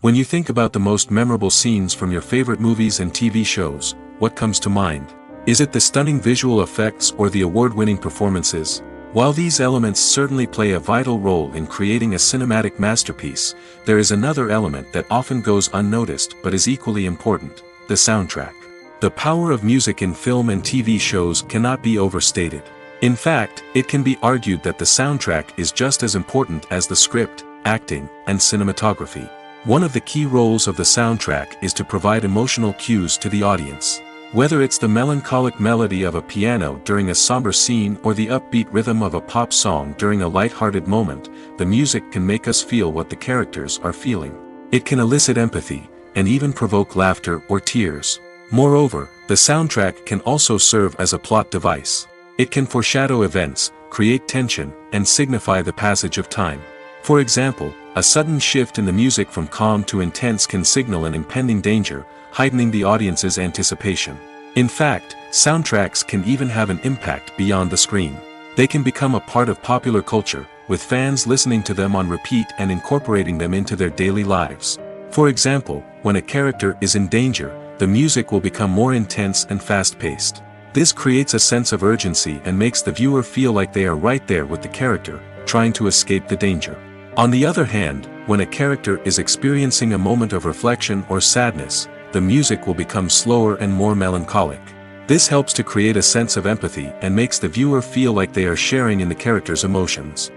When you think about the most memorable scenes from your favorite movies and TV shows, what comes to mind? Is it the stunning visual effects or the award-winning performances? While these elements certainly play a vital role in creating a cinematic masterpiece, there is another element that often goes unnoticed but is equally important: the soundtrack. The power of music in film and TV shows cannot be overstated. In fact, it can be argued that the soundtrack is just as important as the script, acting, and cinematography. One of the key roles of the soundtrack is to provide emotional cues to the audience. Whether it's the melancholic melody of a piano during a somber scene or the upbeat rhythm of a pop song during a light-hearted moment, the music can make us feel what the characters are feeling. It can elicit empathy, and even provoke laughter or tears. Moreover, the soundtrack can also serve as a plot device. It can foreshadow events, create tension, and signify the passage of time. For example, a sudden shift in the music from calm to intense can signal an impending danger, heightening the audience's anticipation. In fact, soundtracks can even have an impact beyond the screen. They can become a part of popular culture, with fans listening to them on repeat and incorporating them into their daily lives. For example, when a character is in danger, the music will become more intense and fast-paced. This creates a sense of urgency and makes the viewer feel like they are right there with the character, trying to escape the danger. On the other hand, when a character is experiencing a moment of reflection or sadness, the music will become slower and more melancholic. This helps to create a sense of empathy and makes the viewer feel like they are sharing in the character's emotions.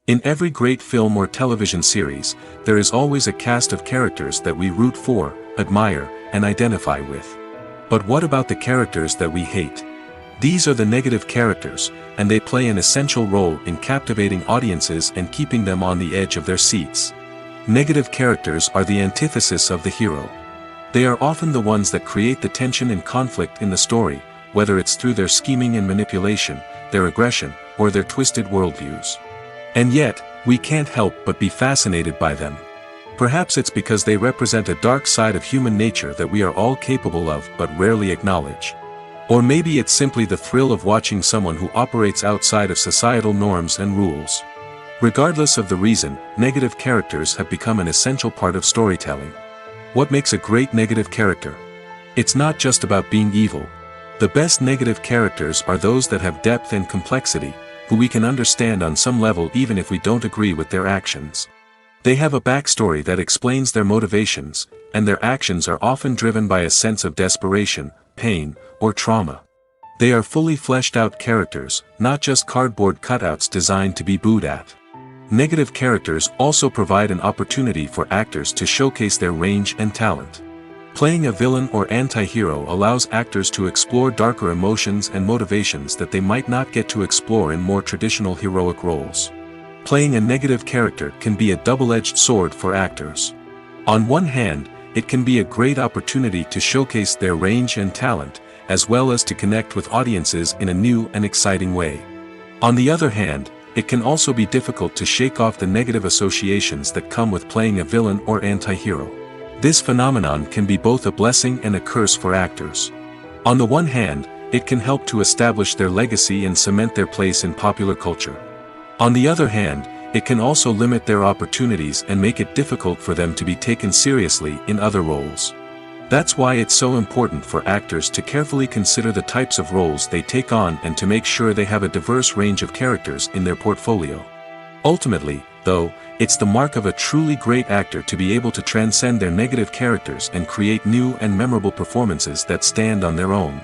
In every great film or television series, there is always a cast of characters that we root for, admire, and identify with. But what about the characters that we hate? These are the negative characters, and they play an essential role in captivating audiences and keeping them on the edge of their seats. Negative characters are the antithesis of the hero. They are often the ones that create the tension and conflict in the story, whether it's through their scheming and manipulation, their aggression, or their twisted worldviews. And yet, we can't help but be fascinated by them. Perhaps it's because they represent a dark side of human nature that we are all capable of but rarely acknowledge. Or maybe it's simply the thrill of watching someone who operates outside of societal norms and rules. Regardless of the reason, negative characters have become an essential part of storytelling. What makes a great negative character? It's not just about being evil. The best negative characters are those that have depth and complexity, who we can understand on some level even if we don't agree with their actions. They have a backstory that explains their motivations, and their actions are often driven by a sense of desperation, pain, or trauma. They are fully fleshed out characters, not just cardboard cutouts designed to be booed at. Negative characters also provide an opportunity for actors to showcase their range and talent. Playing a villain or anti-hero allows actors to explore darker emotions and motivations that they might not get to explore in more traditional heroic roles. Playing a negative character can be a double-edged sword for actors. On one hand, it can be a great opportunity to showcase their range and talent, as well as to connect with audiences in a new and exciting way. On the other hand, it can also be difficult to shake off the negative associations that come with playing a villain or anti-hero. This phenomenon can be both a blessing and a curse for actors. On the one hand, it can help to establish their legacy and cement their place in popular culture. On the other hand, it can also limit their opportunities and make it difficult for them to be taken seriously in other roles. That's why it's so important for actors to carefully consider the types of roles they take on and to make sure they have a diverse range of characters in their portfolio. Ultimately, though, it's the mark of a truly great actor to be able to transcend their negative characters and create new and memorable performances that stand on their own.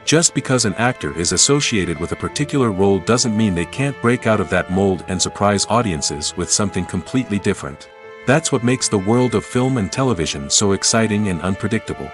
Just because an actor is associated with a particular role doesn't mean they can't break out of that mold and surprise audiences with something completely different. That's what makes the world of film and television so exciting and unpredictable.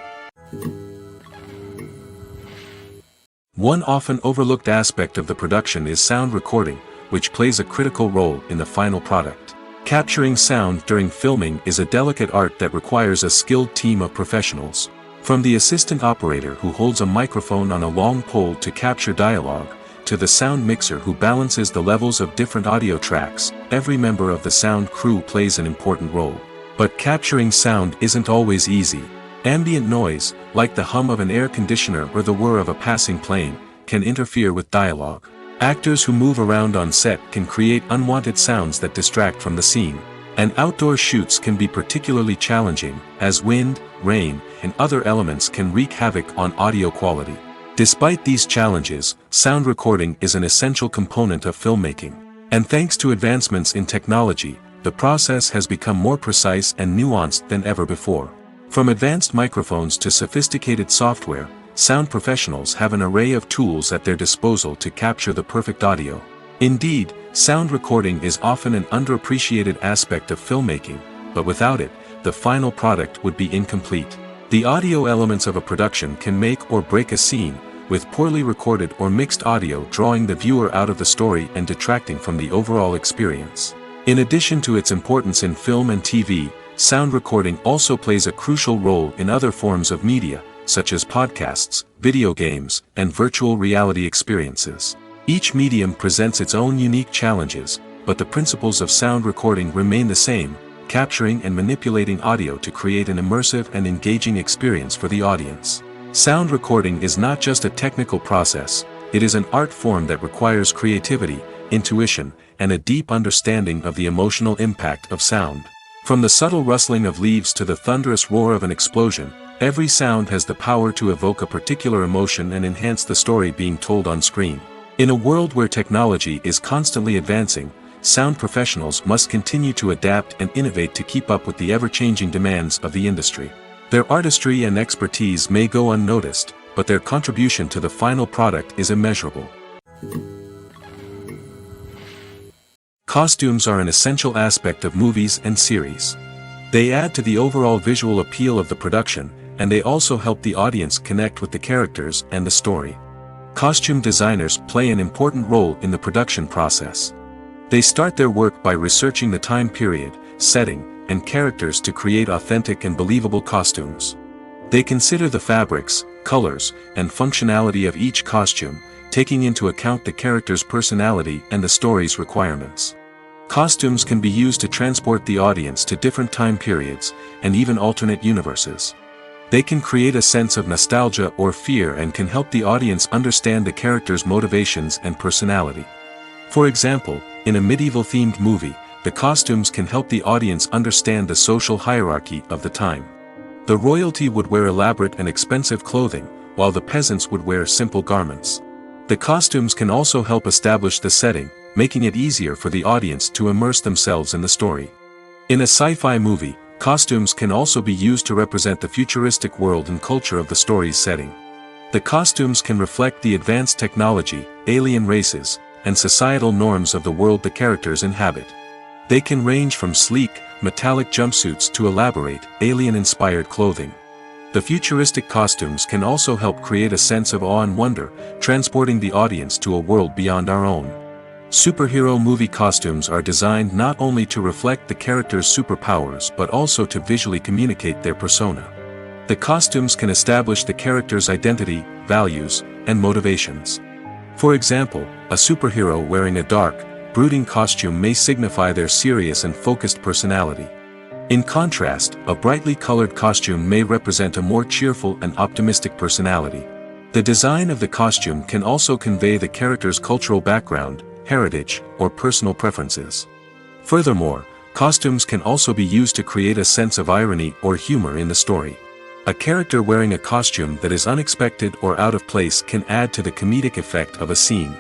One often overlooked aspect of the production is sound recording, which plays a critical role in the final product. Capturing sound during filming is a delicate art that requires a skilled team of professionals. From the assistant operator who holds a microphone on a long pole to capture dialogue, to the sound mixer who balances the levels of different audio tracks, every member of the sound crew plays an important role. But capturing sound isn't always easy. Ambient noise, like the hum of an air conditioner or the whir of a passing plane, can interfere with dialogue. Actors who move around on set can create unwanted sounds that distract from the scene. And outdoor shoots can be particularly challenging, as wind, rain, and other elements can wreak havoc on audio quality. Despite these challenges, sound recording is an essential component of filmmaking. And thanks to advancements in technology, the process has become more precise and nuanced than ever before. From advanced microphones to sophisticated software, sound professionals have an array of tools at their disposal to capture the perfect audio. Indeed, sound recording is often an underappreciated aspect of filmmaking, but without it, the final product would be incomplete. The audio elements of a production can make or break a scene, with poorly recorded or mixed audio drawing the viewer out of the story and detracting from the overall experience. In addition to its importance in film and TV, sound recording also plays a crucial role in other forms of media, such as podcasts, video games, and virtual reality experiences. Each medium presents its own unique challenges, but the principles of sound recording remain the same, capturing and manipulating audio to create an immersive and engaging experience for the audience. Sound recording is not just a technical process, it is an art form that requires creativity, intuition, and a deep understanding of the emotional impact of sound. From the subtle rustling of leaves to the thunderous roar of an explosion, every sound has the power to evoke a particular emotion and enhance the story being told on screen. In a world where technology is constantly advancing, sound professionals must continue to adapt and innovate to keep up with the ever-changing demands of the industry. Their artistry and expertise may go unnoticed, but their contribution to the final product is immeasurable. Costumes are an essential aspect of movies and series. They add to the overall visual appeal of the production, and they also help the audience connect with the characters and the story. Costume designers play an important role in the production process. They start their work by researching the time period, setting, and characters to create authentic and believable costumes. They consider the fabrics, colors, and functionality of each costume, taking into account the character's personality and the story's requirements. Costumes can be used to transport the audience to different time periods, and even alternate universes. They can create a sense of nostalgia or fear and can help the audience understand the character's motivations and personality. For example, in a medieval-themed movie, the costumes can help the audience understand the social hierarchy of the time. The royalty would wear elaborate and expensive clothing, while the peasants would wear simple garments. The costumes can also help establish the setting, making it easier for the audience to immerse themselves in the story. In a sci-fi movie, costumes can also be used to represent the futuristic world and culture of the story's setting. The costumes can reflect the advanced technology, alien races, and societal norms of the world the characters inhabit. They can range from sleek, metallic jumpsuits to elaborate, alien-inspired clothing. The futuristic costumes can also help create a sense of awe and wonder, transporting the audience to a world beyond our own. Superhero movie costumes are designed not only to reflect the character's superpowers but also to visually communicate their persona. The costumes can establish the character's identity, values, and motivations. For example, a superhero wearing a dark, brooding costume may signify their serious and focused personality. In contrast, a brightly colored costume may represent a more cheerful and optimistic personality. The design of the costume can also convey the character's cultural background, heritage, or personal preferences. Furthermore, costumes can also be used to create a sense of irony or humor in the story. A character wearing a costume that is unexpected or out of place can add to the comedic effect of a scene.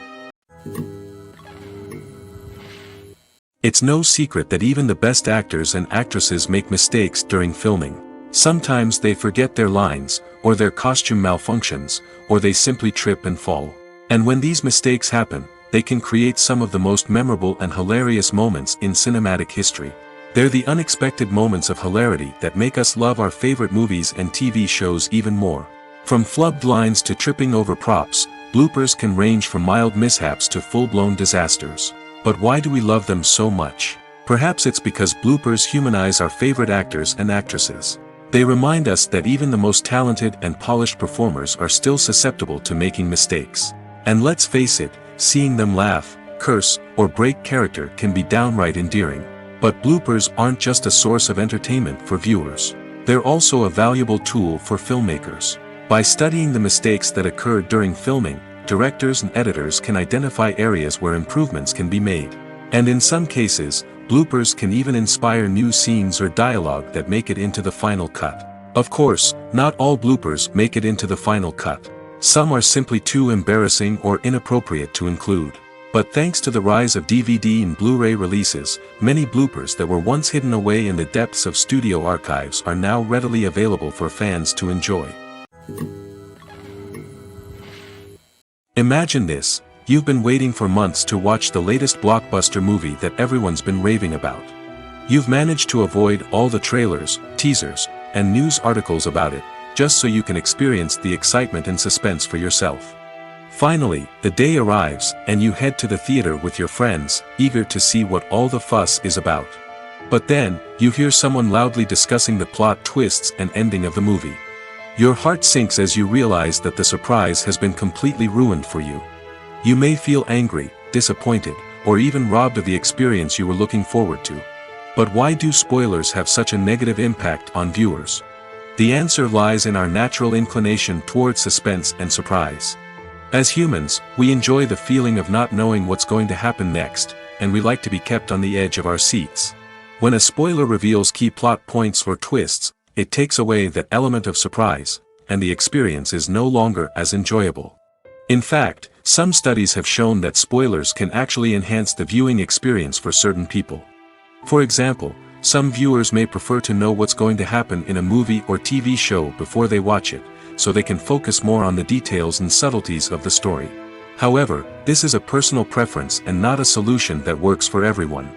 It's no secret that even the best actors and actresses make mistakes during filming. Sometimes they forget their lines, or their costume malfunctions, or they simply trip and fall. And when these mistakes happen, they can create some of the most memorable and hilarious moments in cinematic history. They're the unexpected moments of hilarity that make us love our favorite movies and TV shows even more. From flubbed lines to tripping over props, bloopers can range from mild mishaps to full-blown disasters. But why do we love them so much? Perhaps it's because bloopers humanize our favorite actors and actresses. They remind us that even the most talented and polished performers are still susceptible to making mistakes. And let's face it, seeing them laugh, curse, or break character can be downright endearing. But bloopers aren't just a source of entertainment for viewers. They're also a valuable tool for filmmakers. By studying the mistakes that occurred during filming, directors and editors can identify areas where improvements can be made. And in some cases, bloopers can even inspire new scenes or dialogue that make it into the final cut. Of course, not all bloopers make it into the final cut. Some are simply too embarrassing or inappropriate to include. But thanks to the rise of DVD and Blu-ray releases, many bloopers that were once hidden away in the depths of studio archives are now readily available for fans to enjoy. Imagine this, you've been waiting for months to watch the latest blockbuster movie that everyone's been raving about. You've managed to avoid all the trailers, teasers, and news articles about it, just so you can experience the excitement and suspense for yourself. Finally, the day arrives, and you head to the theater with your friends, eager to see what all the fuss is about. But then, you hear someone loudly discussing the plot twists and ending of the movie. Your heart sinks as you realize that the surprise has been completely ruined for you. You may feel angry, disappointed, or even robbed of the experience you were looking forward to. But why do spoilers have such a negative impact on viewers? The answer lies in our natural inclination toward suspense and surprise. As humans, we enjoy the feeling of not knowing what's going to happen next, and we like to be kept on the edge of our seats. When a spoiler reveals key plot points or twists, it takes away that element of surprise, and the experience is no longer as enjoyable. In fact, some studies have shown that spoilers can actually enhance the viewing experience for certain people. For example, some viewers may prefer to know what's going to happen in a movie or TV show before they watch it, so they can focus more on the details and subtleties of the story. However, this is a personal preference and not a solution that works for everyone.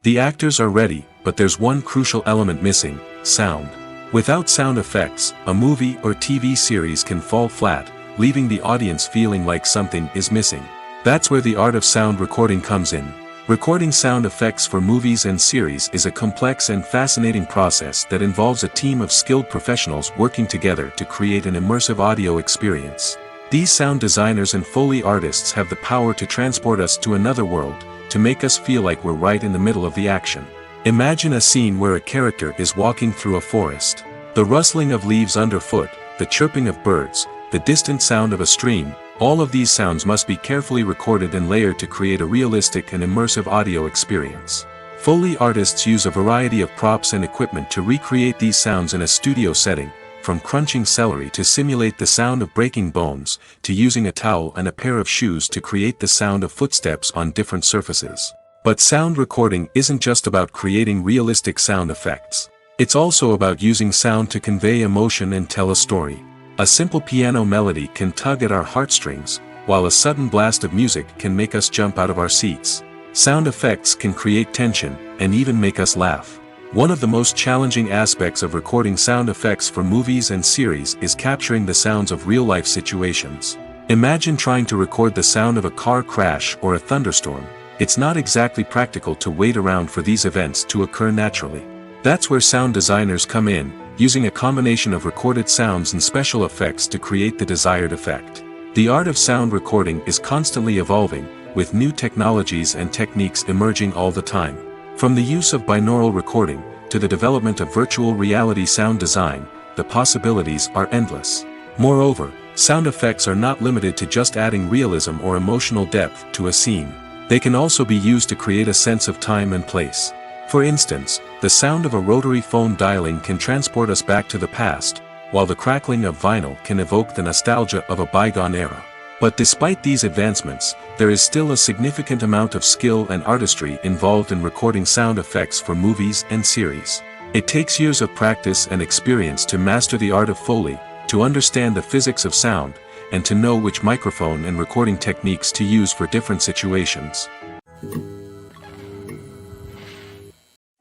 The actors are ready, but there's one crucial element missing: sound. Without sound effects, a movie or TV series can fall flat, leaving the audience feeling like something is missing. That's where the art of sound recording comes in. Recording sound effects for movies and series is a complex and fascinating process that involves a team of skilled professionals working together to create an immersive audio experience. These sound designers and Foley artists have the power to transport us to another world, to make us feel like we're right in the middle of the action. Imagine a scene where a character is walking through a forest. The rustling of leaves underfoot, the chirping of birds, the distant sound of a stream, all of these sounds must be carefully recorded and layered to create a realistic and immersive audio experience. Foley artists use a variety of props and equipment to recreate these sounds in a studio setting, from crunching celery to simulate the sound of breaking bones, to using a towel and a pair of shoes to create the sound of footsteps on different surfaces. But sound recording isn't just about creating realistic sound effects. It's also about using sound to convey emotion and tell a story. A simple piano melody can tug at our heartstrings, while a sudden blast of music can make us jump out of our seats. Sound effects can create tension, and even make us laugh. One of the most challenging aspects of recording sound effects for movies and series is capturing the sounds of real-life situations. Imagine trying to record the sound of a car crash or a thunderstorm. It's not exactly practical to wait around for these events to occur naturally. That's where sound designers come in, using a combination of recorded sounds and special effects to create the desired effect. The art of sound recording is constantly evolving, with new technologies and techniques emerging all the time. From the use of binaural recording, to the development of virtual reality sound design, the possibilities are endless. Moreover, sound effects are not limited to just adding realism or emotional depth to a scene. They can also be used to create a sense of time and place. For instance, the sound of a rotary phone dialing can transport us back to the past, while the crackling of vinyl can evoke the nostalgia of a bygone era. But despite these advancements, there is still a significant amount of skill and artistry involved in recording sound effects for movies and series. It takes years of practice and experience to master the art of Foley, to understand the physics of sound, and to know which microphone and recording techniques to use for different situations.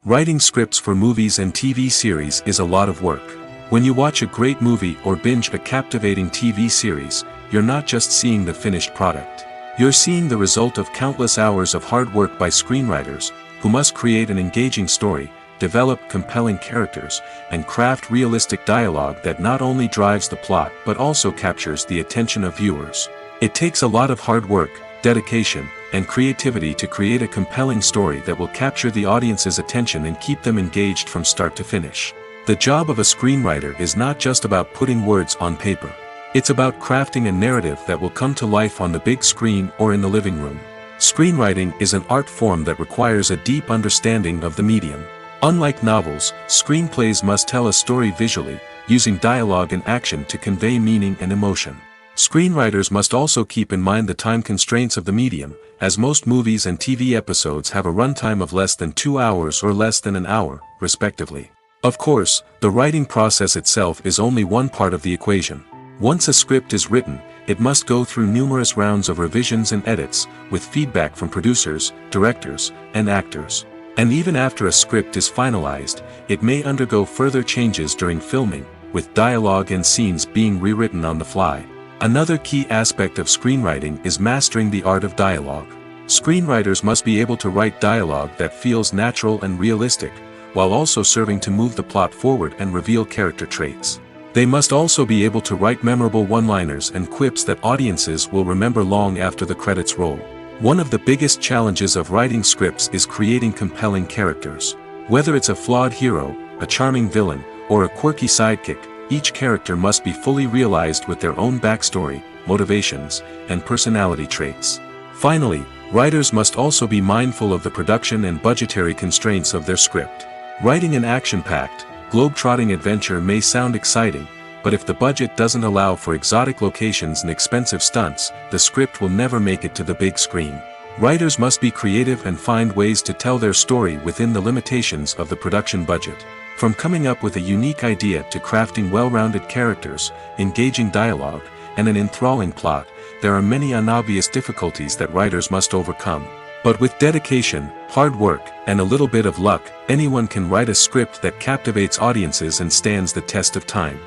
Writing scripts for movies and TV series is a lot of work. When you watch a great movie or binge a captivating TV series, you're not just seeing the finished product. You're seeing the result of countless hours of hard work by screenwriters, who must create an engaging story, develop compelling characters, and craft realistic dialogue that not only drives the plot but also captures the attention of viewers. It takes a lot of hard work, dedication, and creativity to create a compelling story that will capture the audience's attention and keep them engaged from start to finish. The job of a screenwriter is not just about putting words on paper. It's about crafting a narrative that will come to life on the big screen or in the living room. Screenwriting is an art form that requires a deep understanding of the medium. Unlike novels, screenplays must tell a story visually, using dialogue and action to convey meaning and emotion. Screenwriters must also keep in mind the time constraints of the medium, as most movies and TV episodes have a runtime of less than 2 hours or less than an hour, respectively. Of course, the writing process itself is only one part of the equation. Once a script is written, it must go through numerous rounds of revisions and edits, with feedback from producers, directors, and actors. And even after a script is finalized, it may undergo further changes during filming, with dialogue and scenes being rewritten on the fly. Another key aspect of screenwriting is mastering the art of dialogue. Screenwriters must be able to write dialogue that feels natural and realistic, while also serving to move the plot forward and reveal character traits. They must also be able to write memorable one-liners and quips that audiences will remember long after the credits roll. One of the biggest challenges of writing scripts is creating compelling characters. Whether it's a flawed hero, a charming villain, or a quirky sidekick, each character must be fully realized with their own backstory, motivations, and personality traits. Finally, writers must also be mindful of the production and budgetary constraints of their script. Writing an action-packed, globe-trotting adventure may sound exciting, but if the budget doesn't allow for exotic locations and expensive stunts, the script will never make it to the big screen. Writers must be creative and find ways to tell their story within the limitations of the production budget. From coming up with a unique idea to crafting well-rounded characters, engaging dialogue, and an enthralling plot, there are many unobvious difficulties that writers must overcome. But with dedication, hard work, and a little bit of luck, anyone can write a script that captivates audiences and stands the test of time.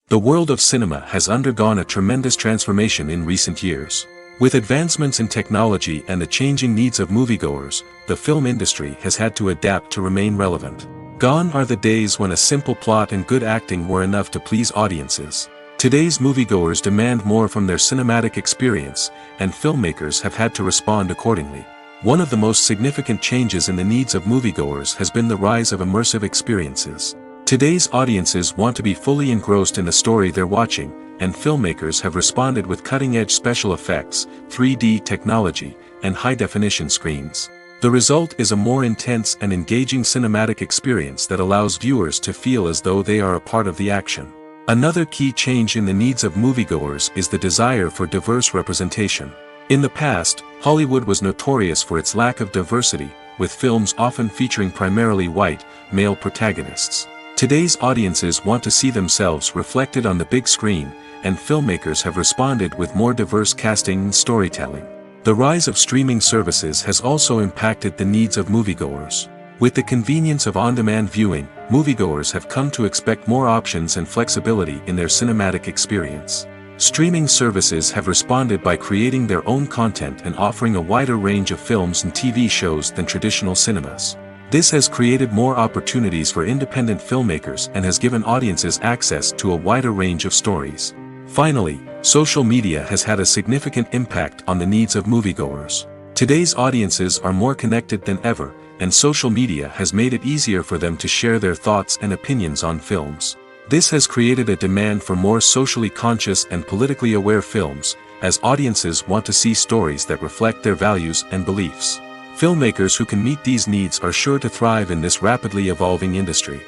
The world of cinema has undergone a tremendous transformation in recent years. With advancements in technology and the changing needs of moviegoers, the film industry has had to adapt to remain relevant. Gone are the days when a simple plot and good acting were enough to please audiences. Today's moviegoers demand more from their cinematic experience, and filmmakers have had to respond accordingly. One of the most significant changes in the needs of moviegoers has been the rise of immersive experiences. Today's audiences want to be fully engrossed in the story they're watching, and filmmakers have responded with cutting-edge special effects, 3D technology, and high-definition screens. The result is a more intense and engaging cinematic experience that allows viewers to feel as though they are a part of the action. Another key change in the needs of moviegoers is the desire for diverse representation. In the past, Hollywood was notorious for its lack of diversity, with films often featuring primarily white, male protagonists. Today's audiences want to see themselves reflected on the big screen, and filmmakers have responded with more diverse casting and storytelling. The rise of streaming services has also impacted the needs of moviegoers. With the convenience of on-demand viewing, moviegoers have come to expect more options and flexibility in their cinematic experience. Streaming services have responded by creating their own content and offering a wider range of films and TV shows than traditional cinemas. This has created more opportunities for independent filmmakers and has given audiences access to a wider range of stories. Finally, social media has had a significant impact on the needs of moviegoers. Today's audiences are more connected than ever, and social media has made it easier for them to share their thoughts and opinions on films. This has created a demand for more socially conscious and politically aware films, as audiences want to see stories that reflect their values and beliefs. Filmmakers who can meet these needs are sure to thrive in this rapidly evolving industry.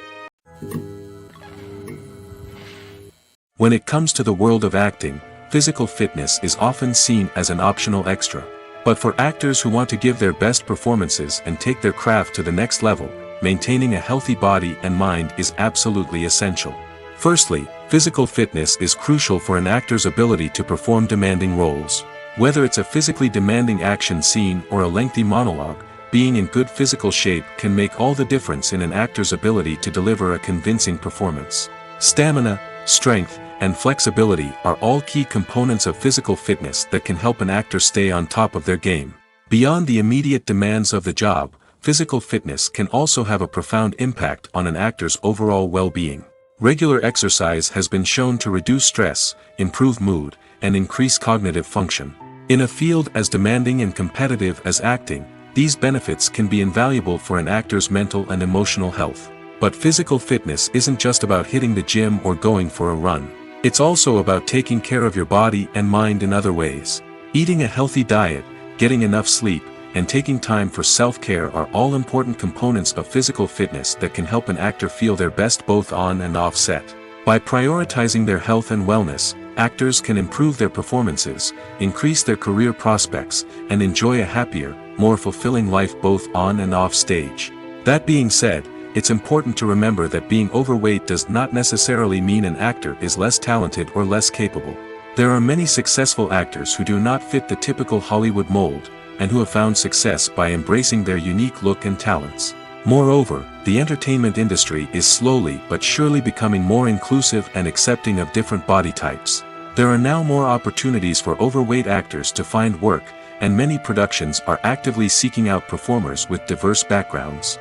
When it comes to the world of acting, physical fitness is often seen as an optional extra. But for actors who want to give their best performances and take their craft to the next level, maintaining a healthy body and mind is absolutely essential. Firstly, physical fitness is crucial for an actor's ability to perform demanding roles. Whether it's a physically demanding action scene or a lengthy monologue, being in good physical shape can make all the difference in an actor's ability to deliver a convincing performance. Stamina, strength, and flexibility are all key components of physical fitness that can help an actor stay on top of their game. Beyond the immediate demands of the job, physical fitness can also have a profound impact on an actor's overall well-being. Regular exercise has been shown to reduce stress, improve mood, and increase cognitive function. In a field as demanding and competitive as acting, these benefits can be invaluable for an actor's mental and emotional health. But physical fitness isn't just about hitting the gym or going for a run. It's also about taking care of your body and mind in other ways. Eating a healthy diet, getting enough sleep, and taking time for self-care are all important components of physical fitness that can help an actor feel their best both on and off set. By prioritizing their health and wellness, actors can improve their performances, increase their career prospects, and enjoy a happier, more fulfilling life both on and off stage. That being said, it's important to remember that being overweight does not necessarily mean an actor is less talented or less capable. There are many successful actors who do not fit the typical Hollywood mold, and who have found success by embracing their unique look and talents. Moreover, the entertainment industry is slowly but surely becoming more inclusive and accepting of different body types. There are now more opportunities for overweight actors to find work, and many productions are actively seeking out performers with diverse backgrounds.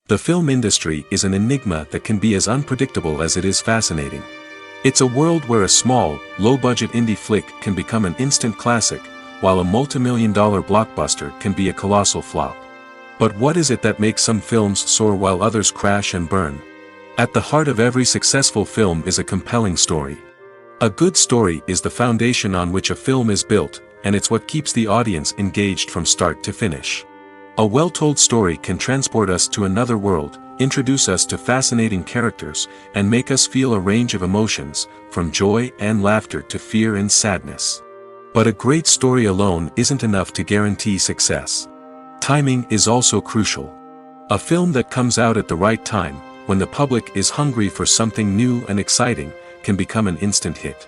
The film industry is an enigma that can be as unpredictable as it is fascinating. It's a world where a small, low-budget indie flick can become an instant classic, while a multi-million-dollar blockbuster can be a colossal flop. But what is it that makes some films soar while others crash and burn? At the heart of every successful film is a compelling story. A good story is the foundation on which a film is built, and it's what keeps the audience engaged from start to finish. A well-told story can transport us to another world, introduce us to fascinating characters, and make us feel a range of emotions, from joy and laughter to fear and sadness. But a great story alone isn't enough to guarantee success. Timing is also crucial. A film that comes out at the right time, when the public is hungry for something new and exciting, can become an instant hit.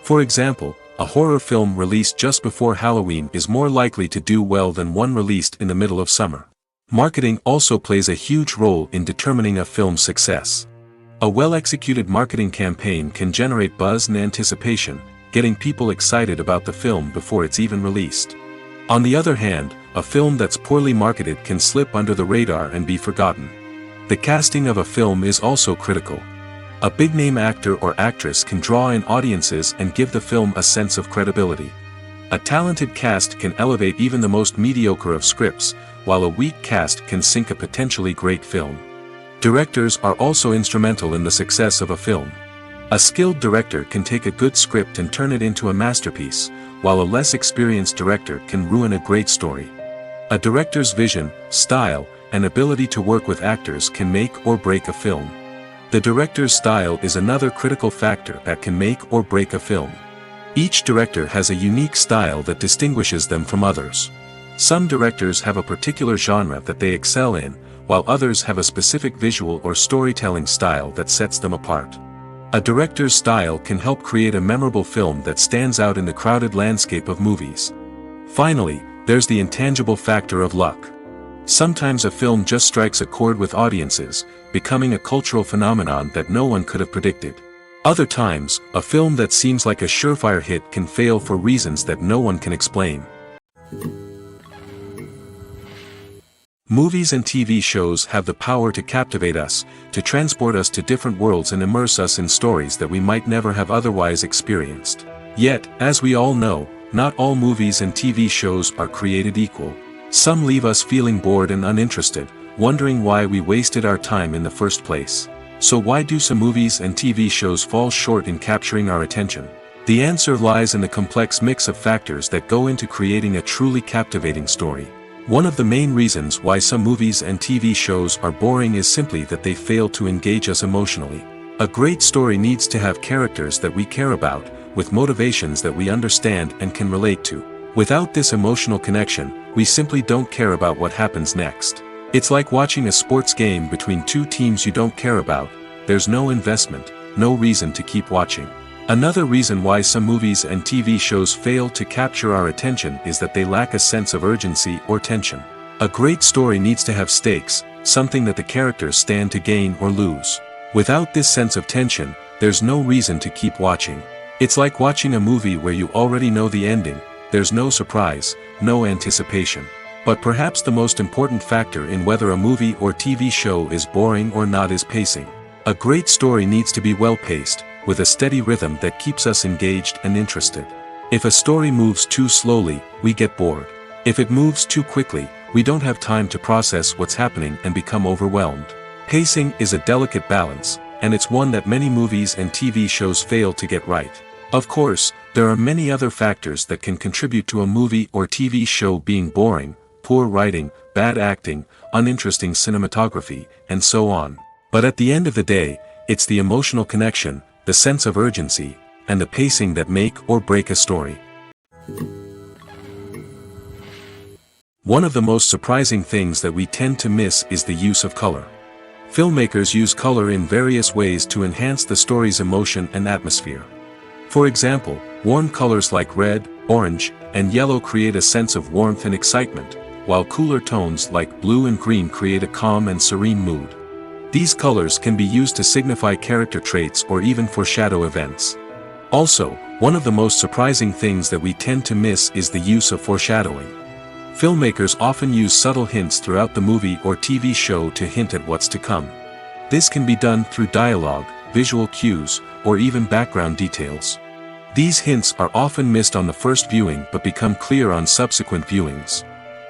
For example, a horror film released just before Halloween is more likely to do well than one released in the middle of summer. Marketing also plays a huge role in determining a film's success. A well-executed marketing campaign can generate buzz and anticipation, getting people excited about the film before it's even released. On the other hand, a film that's poorly marketed can slip under the radar and be forgotten. The casting of a film is also critical. A big-name actor or actress can draw in audiences and give the film a sense of credibility. A talented cast can elevate even the most mediocre of scripts, while a weak cast can sink a potentially great film. Directors are also instrumental in the success of a film. A skilled director can take a good script and turn it into a masterpiece, while a less experienced director can ruin a great story. A director's vision, style, and ability to work with actors can make or break a film. The director's style is another critical factor that can make or break a film. Each director has a unique style that distinguishes them from others. Some directors have a particular genre that they excel in, while others have a specific visual or storytelling style that sets them apart. A director's style can help create a memorable film that stands out in the crowded landscape of movies. Finally, there's the intangible factor of luck. Sometimes a film just strikes a chord with audiences, becoming a cultural phenomenon that no one could have predicted. Other times, a film that seems like a surefire hit can fail for reasons that no one can explain. Movies and TV shows have the power to captivate us, to transport us to different worlds and immerse us in stories that we might never have otherwise experienced. Yet, as we all know, not all movies and TV shows are created equal. Some leave us feeling bored and uninterested, wondering why we wasted our time in the first place. So why do some movies and TV shows fall short in capturing our attention? The answer lies in the complex mix of factors that go into creating a truly captivating story. One of the main reasons why some movies and TV shows are boring is simply that they fail to engage us emotionally. A great story needs to have characters that we care about, with motivations that we understand and can relate to. Without this emotional connection, we simply don't care about what happens next. It's like watching a sports game between two teams you don't care about. There's no investment, no reason to keep watching. Another reason why some movies and TV shows fail to capture our attention is that they lack a sense of urgency or tension. A great story needs to have stakes, something that the characters stand to gain or lose. Without this sense of tension, there's no reason to keep watching. It's like watching a movie where you already know the ending. There's no surprise, no anticipation. But perhaps the most important factor in whether a movie or TV show is boring or not is pacing. A great story needs to be well-paced, with a steady rhythm that keeps us engaged and interested. If a story moves too slowly, we get bored. If it moves too quickly, we don't have time to process what's happening and become overwhelmed. Pacing is a delicate balance, and it's one that many movies and TV shows fail to get right. Of course, there are many other factors that can contribute to a movie or TV show being boring: poor writing, bad acting, uninteresting cinematography, and so on. But at the end of the day, it's the emotional connection, the sense of urgency, and the pacing that make or break a story. One of the most surprising things that we tend to miss is the use of color. Filmmakers use color in various ways to enhance the story's emotion and atmosphere. For example, warm colors like red, orange, and yellow create a sense of warmth and excitement, while cooler tones like blue and green create a calm and serene mood. These colors can be used to signify character traits or even foreshadow events. Also, one of the most surprising things that we tend to miss is the use of foreshadowing. Filmmakers often use subtle hints throughout the movie or TV show to hint at what's to come. This can be done through dialogue, visual cues, or even background details. These hints are often missed on the first viewing but become clear on subsequent viewings.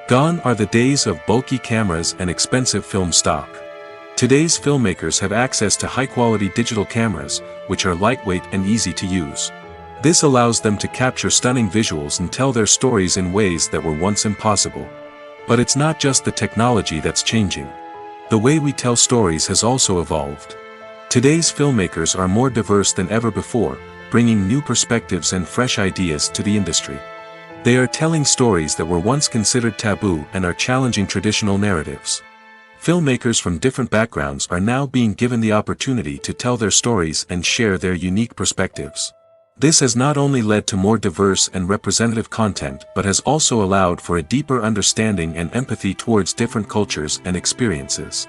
Gone are the days of bulky cameras and expensive film stock. Today's filmmakers have access to high-quality digital cameras, which are lightweight and easy to use. This allows them to capture stunning visuals and tell their stories in ways that were once impossible. But it's not just the technology that's changing. The way we tell stories has also evolved. Today's filmmakers are more diverse than ever before, bringing new perspectives and fresh ideas to the industry. They are telling stories that were once considered taboo and are challenging traditional narratives. Filmmakers from different backgrounds are now being given the opportunity to tell their stories and share their unique perspectives. This has not only led to more diverse and representative content but has also allowed for a deeper understanding and empathy towards different cultures and experiences.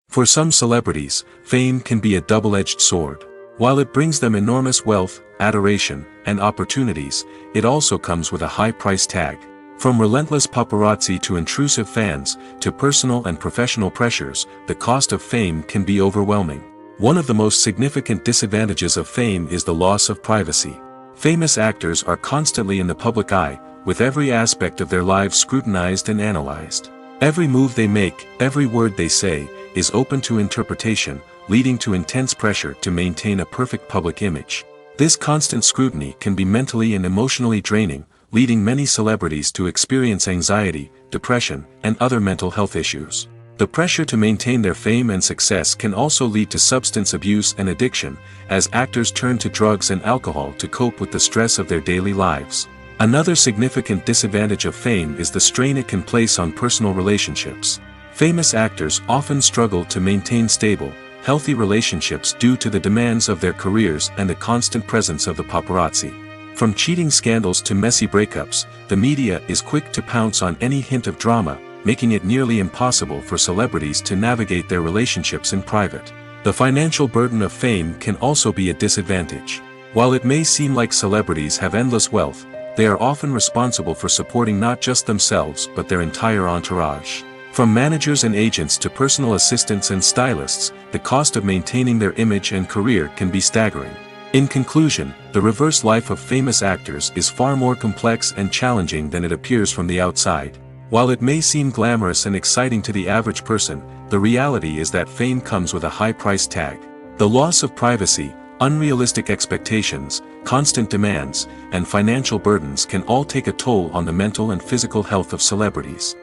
For some celebrities, fame can be a double-edged sword. While it brings them enormous wealth, adoration, and opportunities, it also comes with a high price tag. From relentless paparazzi to intrusive fans, to personal and professional pressures, the cost of fame can be overwhelming. One of the most significant disadvantages of fame is the loss of privacy. Famous actors are constantly in the public eye, with every aspect of their lives scrutinized and analyzed. Every move they make, every word they say, is open to interpretation, leading to intense pressure to maintain a perfect public image. This constant scrutiny can be mentally and emotionally draining, leading many celebrities to experience anxiety, depression, and other mental health issues. The pressure to maintain their fame and success can also lead to substance abuse and addiction, as actors turn to drugs and alcohol to cope with the stress of their daily lives. Another significant disadvantage of fame is the strain it can place on personal relationships. Famous actors often struggle to maintain stable, healthy relationships due to the demands of their careers and the constant presence of the paparazzi. From cheating scandals to messy breakups, the media is quick to pounce on any hint of drama, making it nearly impossible for celebrities to navigate their relationships in private. The financial burden of fame can also be a disadvantage. While it may seem like celebrities have endless wealth, they are often responsible for supporting not just themselves but their entire entourage. From managers and agents to personal assistants and stylists, the cost of maintaining their image and career can be staggering. In conclusion, the reverse life of famous actors is far more complex and challenging than it appears from the outside. While it may seem glamorous and exciting to the average person, the reality is that fame comes with a high price tag. The loss of privacy, unrealistic expectations, constant demands, and financial burdens can all take a toll on the mental and physical health of celebrities.